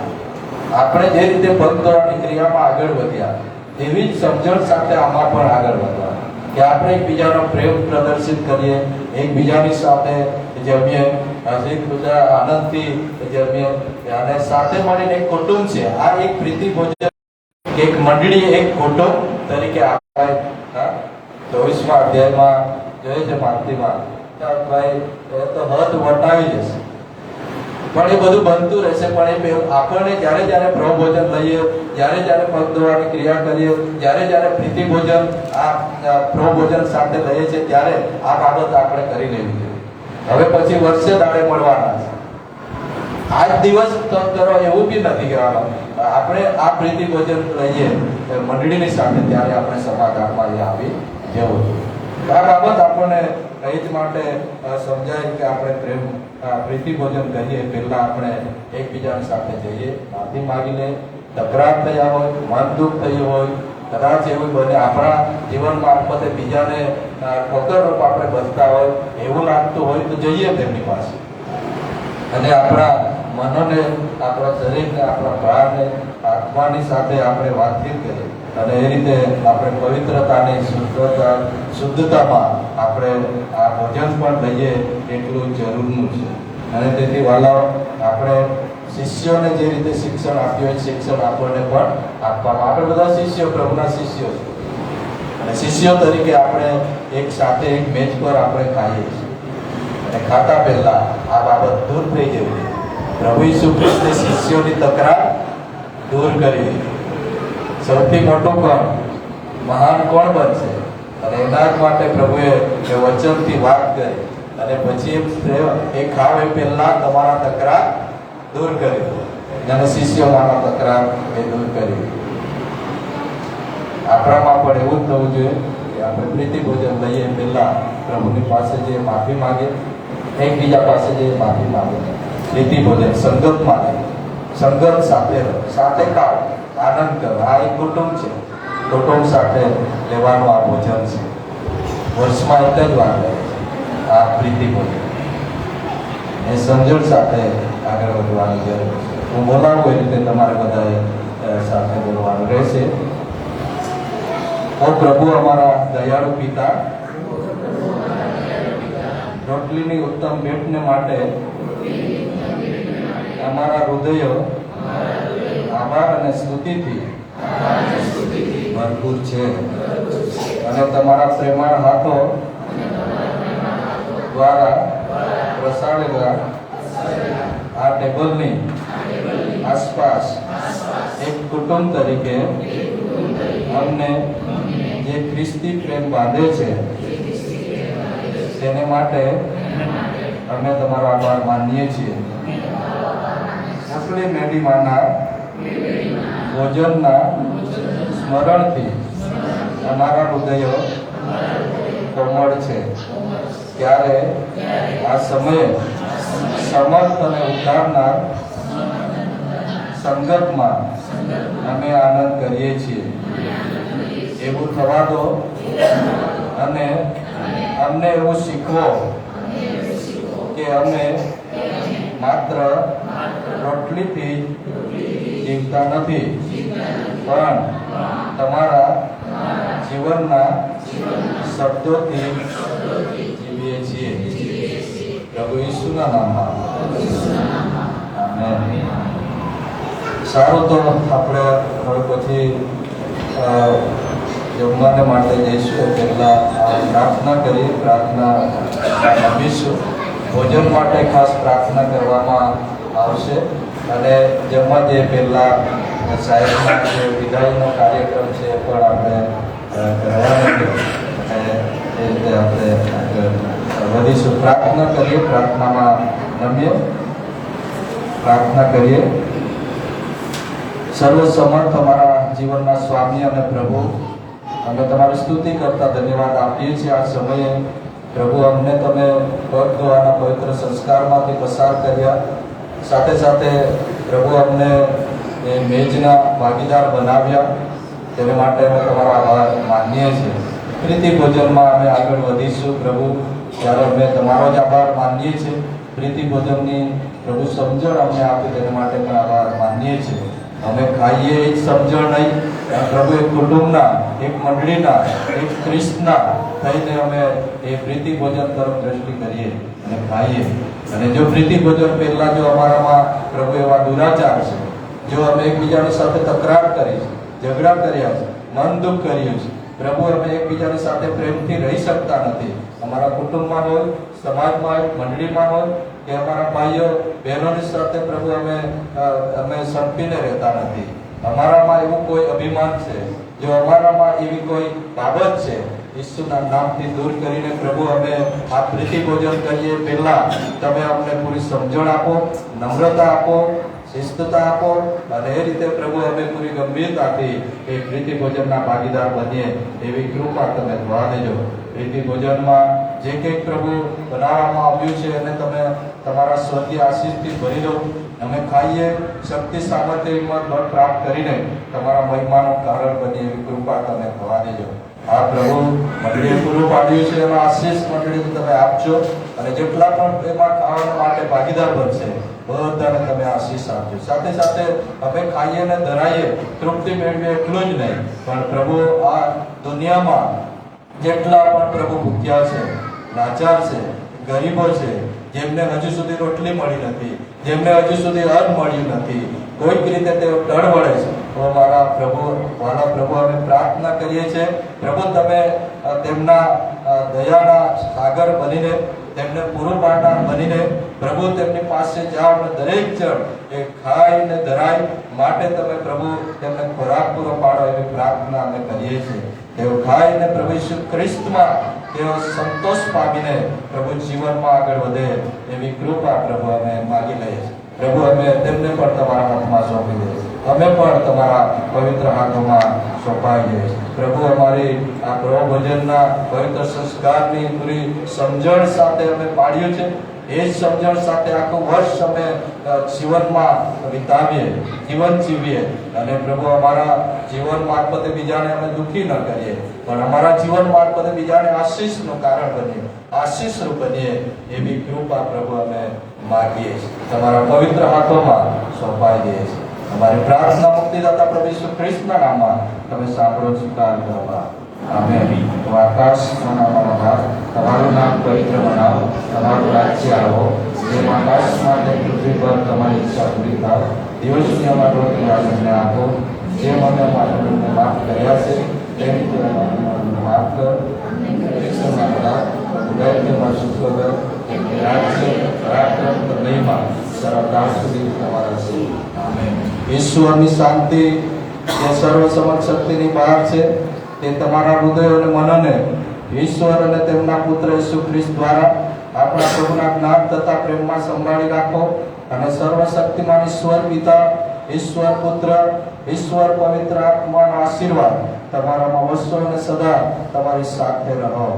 આપણે જે રીતે પગ ધોવાની ક્રિયામાં આગળ વધ્યા એવી જ સમજણ સાથે આમાં પણ આગળ વધવા, કે આપણે એકબીજાનો પ્રેમ પ્રદર્શિત કરીએ, એકબીજાની સાથે જમીએ, બધા આનંદથી જમીએ, અને સાથે મળીને એક કુટુંબ છે. આ એક પ્રીતિ ભોજન, એક મંડળી, એક કુટુંબ તરીકે આપણે 24મા અધ્યાયમાં જોઈએ છે માલતીમાં, ભાઈ એ તો હદ વટાવી જશે. પણ એ બધું બનતું રહેશે. પણ એ આપણને જ્યારે જ્યારે પ્રભોજન લઈએ, જ્યારે જ્યારે પગ ધોવાની ક્રિયા કરીએ, જ્યારે પ્રીતિ ભોજન આ પ્રભોજન સાથે લઈએ છીએ, ત્યારે આ બાબત આપણે કરી લેવી જોઈએ. હવે પછી વર્ષે દાડે મળવાના છે. આજ દિવસ કરો એવું બી નથી કહેવાનું. આપણે આ પ્રીતિ ભોજન લઈએ મંડળીની સાથે, ત્યારે આપણે સભાગારમાં આવી જવું જોઈએ. આ બાબત આપણને એ જ માટે સમજાય કે આપણે પ્રીતિ ભોજન કરીએ પહેલા આપણે એકબીજાની સાથે જઈએ, માફી માગીને, તકરાર થયા હોય, મન દુઃખ થયું હોય, કદાચ એવું બને આપણા જીવન મારફતે બીજાને ઠોકરરૂપ આપણે બનતા હોય એવું લાગતું હોય તો જઈએ તેમની પાસે અને આપણા મનને, આપણા શરીરને, આપણા પ્રાણને, આત્માની સાથે આપણે વાતચીત કરીએ અને એ રીતે આપણે પવિત્રતાની શુદ્ધતામાં આપણે આ ભોજન પણ લઈએ એટલું જરૂરનું છે. અને તેથી વાલાઓ, આપણે શિષ્યોને જે રીતે શિક્ષણ આપ્યું હોય શિક્ષણ આપણને પણ આપવામાં. આપણે બધા શિષ્યો, પ્રભુના શિષ્યો છે અને શિષ્યો તરીકે આપણે એક સાથે એક મેચ પર આપણે ખાઈએ છીએ અને ખાતા પહેલા આ બાબત દૂર થઈ જવી. પ્રભુ ઈસુ ખ્રિસ્તે શિષ્યોની તકરાર દૂર કરી. સૌથી મોટું કોણ, મહાન કોણ બનશે? અને એના જ માટે પ્રભુએ એ વચનથી વાત કરી અને પછી એ ખાવ એ પહેલા તમારા તકરાર દૂર કરી અને શિષ્યોમાંના તકરાર એ દૂર કરી. આપણામાં પણ એવું જ થવું જોઈએ કે આપણે પ્રીતિ ભોજન લઈએ પહેલા પ્રભુની પાસે જે માફી માગે, એકબીજા પાસે જે માફી માગે, પ્રીતિ ભોજન સંગતમાં લે, સંગત સાથે રહો, સાથે ખાઓ, આનંદ કરો. આ એક કુટુંબ છે, કુટુંબ સાથે લેવાનું આ ભોજન છે. વર્ષમાં એક જ વાર લે આ પ્રીતિ ભોજન. એ સમજણ સાથે આગળ વધવાની જરૂર છે. હું બોલાવું એ રીતે તમારે બધાએ સાથે બોલવાનું રહેશે. ઓ પ્રભુ અમારા દયાળુ પિતા, રોટલીની ઉત્તમ ભેટને માટે અમારા હૃદયો આભાર અને સ્તુતિથી ભરપૂર છે અને તમારા પ્રેમાળ હાથો દ્વારા પ્રસારેલા આ ટેબલની આસપાસ એક કુટુંબ તરીકે અમને જે ખ્રિસ્તી પ્રેમ બાંધે છે તેને માટે અમે તમારો આભાર માનીએ છીએ. આપણી મેડીમાંના ભોજનના સ્મરણથી અમારા હૃદયો કોમળ છે. ત્યારે આ સમયે સમર્થ અને ઉદ્ધારનાર સંગતમાં અમે આનંદ કરીએ છીએ. એવું થવા દો અને અમને એવું શીખવો કે અમે માત્ર રોટલીથી જીવતા નથી, પણ તમારા જીવનના શબ્દોથી જીવીએ છીએ. પ્રભુ ઈસુના નામમાં આમેન. સારું, તો આપણે હવે પછી જમવાને માટે જઈશું. પહેલાં પ્રાર્થના કરીએ, પ્રાર્થના નમીશું. ભોજન માટે ખાસ પ્રાર્થના કરવામાં આવશે અને જમવા જે પહેલાં સાહેબના જે વિદાયનો કાર્યક્રમ છે એ પણ આપણે કરવાનો છે અને એ રીતે આપણે વધીશું. પ્રાર્થના કરીએ, પ્રાર્થનામાં નમીએ, પ્રાર્થના કરીએ. સર્વસમર્થ અમારા જીવનના સ્વામી અને પ્રભુ, અમે તમારી સ્તુતિ કરતા ધન્યવાદ આપીએ છીએ. આ સમયે પ્રભુ અમને તમે પગ ધોવાના પવિત્ર સંસ્કારમાંથી પસાર કર્યા, સાથે સાથે પ્રભુ અમને એ મેજના ભાગીદાર બનાવ્યા. તેને માટે અમે તમારો આભાર માનીએ છીએ. પ્રીતિ ભોજનમાં અમે આગળ વધીશું પ્રભુ, ત્યારે અમે તમારો જ આભાર માનીએ છીએ. પ્રીતિ ભોજનની પ્રભુ સમજણ અમને આપી તેને માટે પણ આભાર માનીએ છીએ. અમે ખાઈએ એક સમજણ નહીં, પ્રભુ એક કુટુંબના, એક મંડળીના, એક ખ્રિસ્તના થઈને અમે એ પ્રીતિ ભોજન તરફ દ્રષ્ટિ કરીએ અને ખાઈએ. અને જો પ્રીતિ ભોજન પહેલા જો અમારામાં પ્રભુ એવા દુરાચાર છે, જો અમે એકબીજાની સાથે તકરાર કરી છે, ઝઘડા કર્યા છે, મન દુઃખ કર્યું છે, પ્રભુ અમે એકબીજાની સાથે પ્રેમથી રહી શકતા નથી, અમારા કુટુંબમાં હોય, સમાજમાં હોય, મંડળીમાં હોય, કે અમારા ભાઈઓ બહેનોની સાથે પ્રભુ અમે સંપીને રહેતા નથી. અમારામાં એવું કોઈ અભિમાન છે, જો અમારામાં એવી કોઈ બાબત છે, ઈસુના નામથી દૂર કરીને પ્રભુ અમે આ પ્રીતિ ભોજન કરીએ પહેલા તમે અમને પૂરી સમજણ આપો, નમ્રતા આપો, શિસ્તતા આપો અને એ રીતે પ્રભુ અમે પૂરી ગંભીરતાથી એ પ્રીતિ ભોજનના ભાગીદાર બનીએ એવી કૃપા તમે દવા દેજો. પ્રીતિ ભોજનમાં જે કંઈક પ્રભુ બનાવવામાં આવ્યું છે એને તમે તમારા સ્વર્ગીય આશીષથી ભરી દો. અમે ખાઈએ, શક્તિ સામર્થ્ય હિંમત બળ પ્રાપ્ત કરીને તમારા મહિમાનું કારણ બની એવી કૃપા તમે દવા દેજો. આ પ્રભુ મંડળીએ પૂરું પાડ્યું છે એમાં આશીષ મંડળી તમે આપજો અને જેટલા પણ એમાં ખાવા માટે ભાગીદાર બનશે બધાને તમે આશીષ આપજો. સાથે સાથે અમે ખાઈએ ને ધરાઈએ, તૃપ્તિ મેળવીએ એટલું જ નહીં, પણ પ્રભુ આ દુનિયામાં જેટલા પણ પ્રભુ ભૂખ્યા છે, લાચાર છે, ગરીબો છે, જેમને હજુ સુધી રોટલી મળી નથી, જેમને હજુ સુધી અન્ન મળ્યું નથી, કોઈક રીતે તેઓ ડળવળે છે, તો મારા પ્રભુ અમે પ્રાર્થના કરીએ છીએ પ્રભુ તમે તેમના દયાના સાગર બનીને, તેમને પૂરું પાડનાર બનીને પ્રભુ તેમની પાસે જાઓ અને દરેક જણ એ ખાઈને ધરાય માટે તમે પ્રભુ તેમને ખોરાક પૂરો પાડો એવી પ્રાર્થના અમે કરીએ છીએ. તેઓ ખાઈને પ્રભુ ઈસુ ખ્રિસ્તમાં તેઓ સંતોષ પામીને પ્રભુ જીવનમાં આગળ વધે એવી કૃપા પ્રભુ અમે માગી લઈએ છીએ. પ્રભુ અમે તેમને પણ તમારા હાથમાં સોંપી દઈએ છીએ. અમે પણ તમારા પવિત્ર હાથોમાં સોંપાઈ જઈએ છીએ. પ્રભુ અમારી આ પ્રભોજનના પવિત્ર સંસ્કારની પૂરી સમજણ સાથે અમે પાડ્યું છે. એ જ સમજણ સાથે આખું વર્ષ અમે જીવનમાં વિતાવીએ, જીવન જીવીએ અને પ્રભુ અમારા જીવન મારફતે બીજાને અમે દુઃખી ન કરીએ, પણ અમારા જીવન મારફતે બીજાને આશીષનું કારણ બનીએ, આશીષરૂપ બનીએ એવી કૃપા પ્રભુ અમે માગીએ છીએ. તમારા પવિત્ર હાથોમાં સોંપાઈ દઈએ છીએ. અમારી પ્રાર્થના મુક્તિદાતા પ્રભુ ઈસુ ખ્રિસ્તના નામમાં તમે સાંભળો, સ્વીકાર કરો. આમેન. તો આકાશમાં અમારા બાપ, તમારું નામ પવિત્ર બનાવો, તમારું રાજ્ય આવો, જેમ આકાશમાં તેમ પૃથ્વી પર તમારી ઈચ્છા પૂરી થાય. દિવસની અમારો રોટલી અમને આપો, જેમ અમે અમારા માફ કર્યા છે તેમ તમે અમારું માફ કરો. ઉદયમાં સુખ કર, રાજ્ય પરાક્રમ મહિમા સરળતા સુધી તમારા છે. આમેન. ઈશ્વરની શાંતિ જે સર્વ સમક્ષ શક્તિની બહાર છે તે તમારા હૃદય અને મનને ઈશ્વર અને તેમના પુત્ર ઈસુ ખ્રિસ્ત દ્વારા આપણા પ્રભુના જ્ઞાન તથા પ્રેમમાં સંભાળી રાખો અને સર્વશક્તિમાન ઈશ્વર પિતા, ઈશ્વર પુત્ર, ઈશ્વર પવિત્ર આત્માનો આશીર્વાદ તમારામાં વર્ષો અને સદા તમારી સાથે રહો.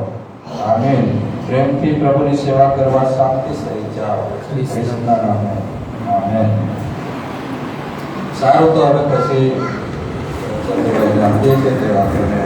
આમીન. પ્રેમથી પ્રભુની સેવા કરવા શાંતિ સહિત જાઓ. ઈસુના નામે. આમીન. સારું, તો હવે પછી તે આપણને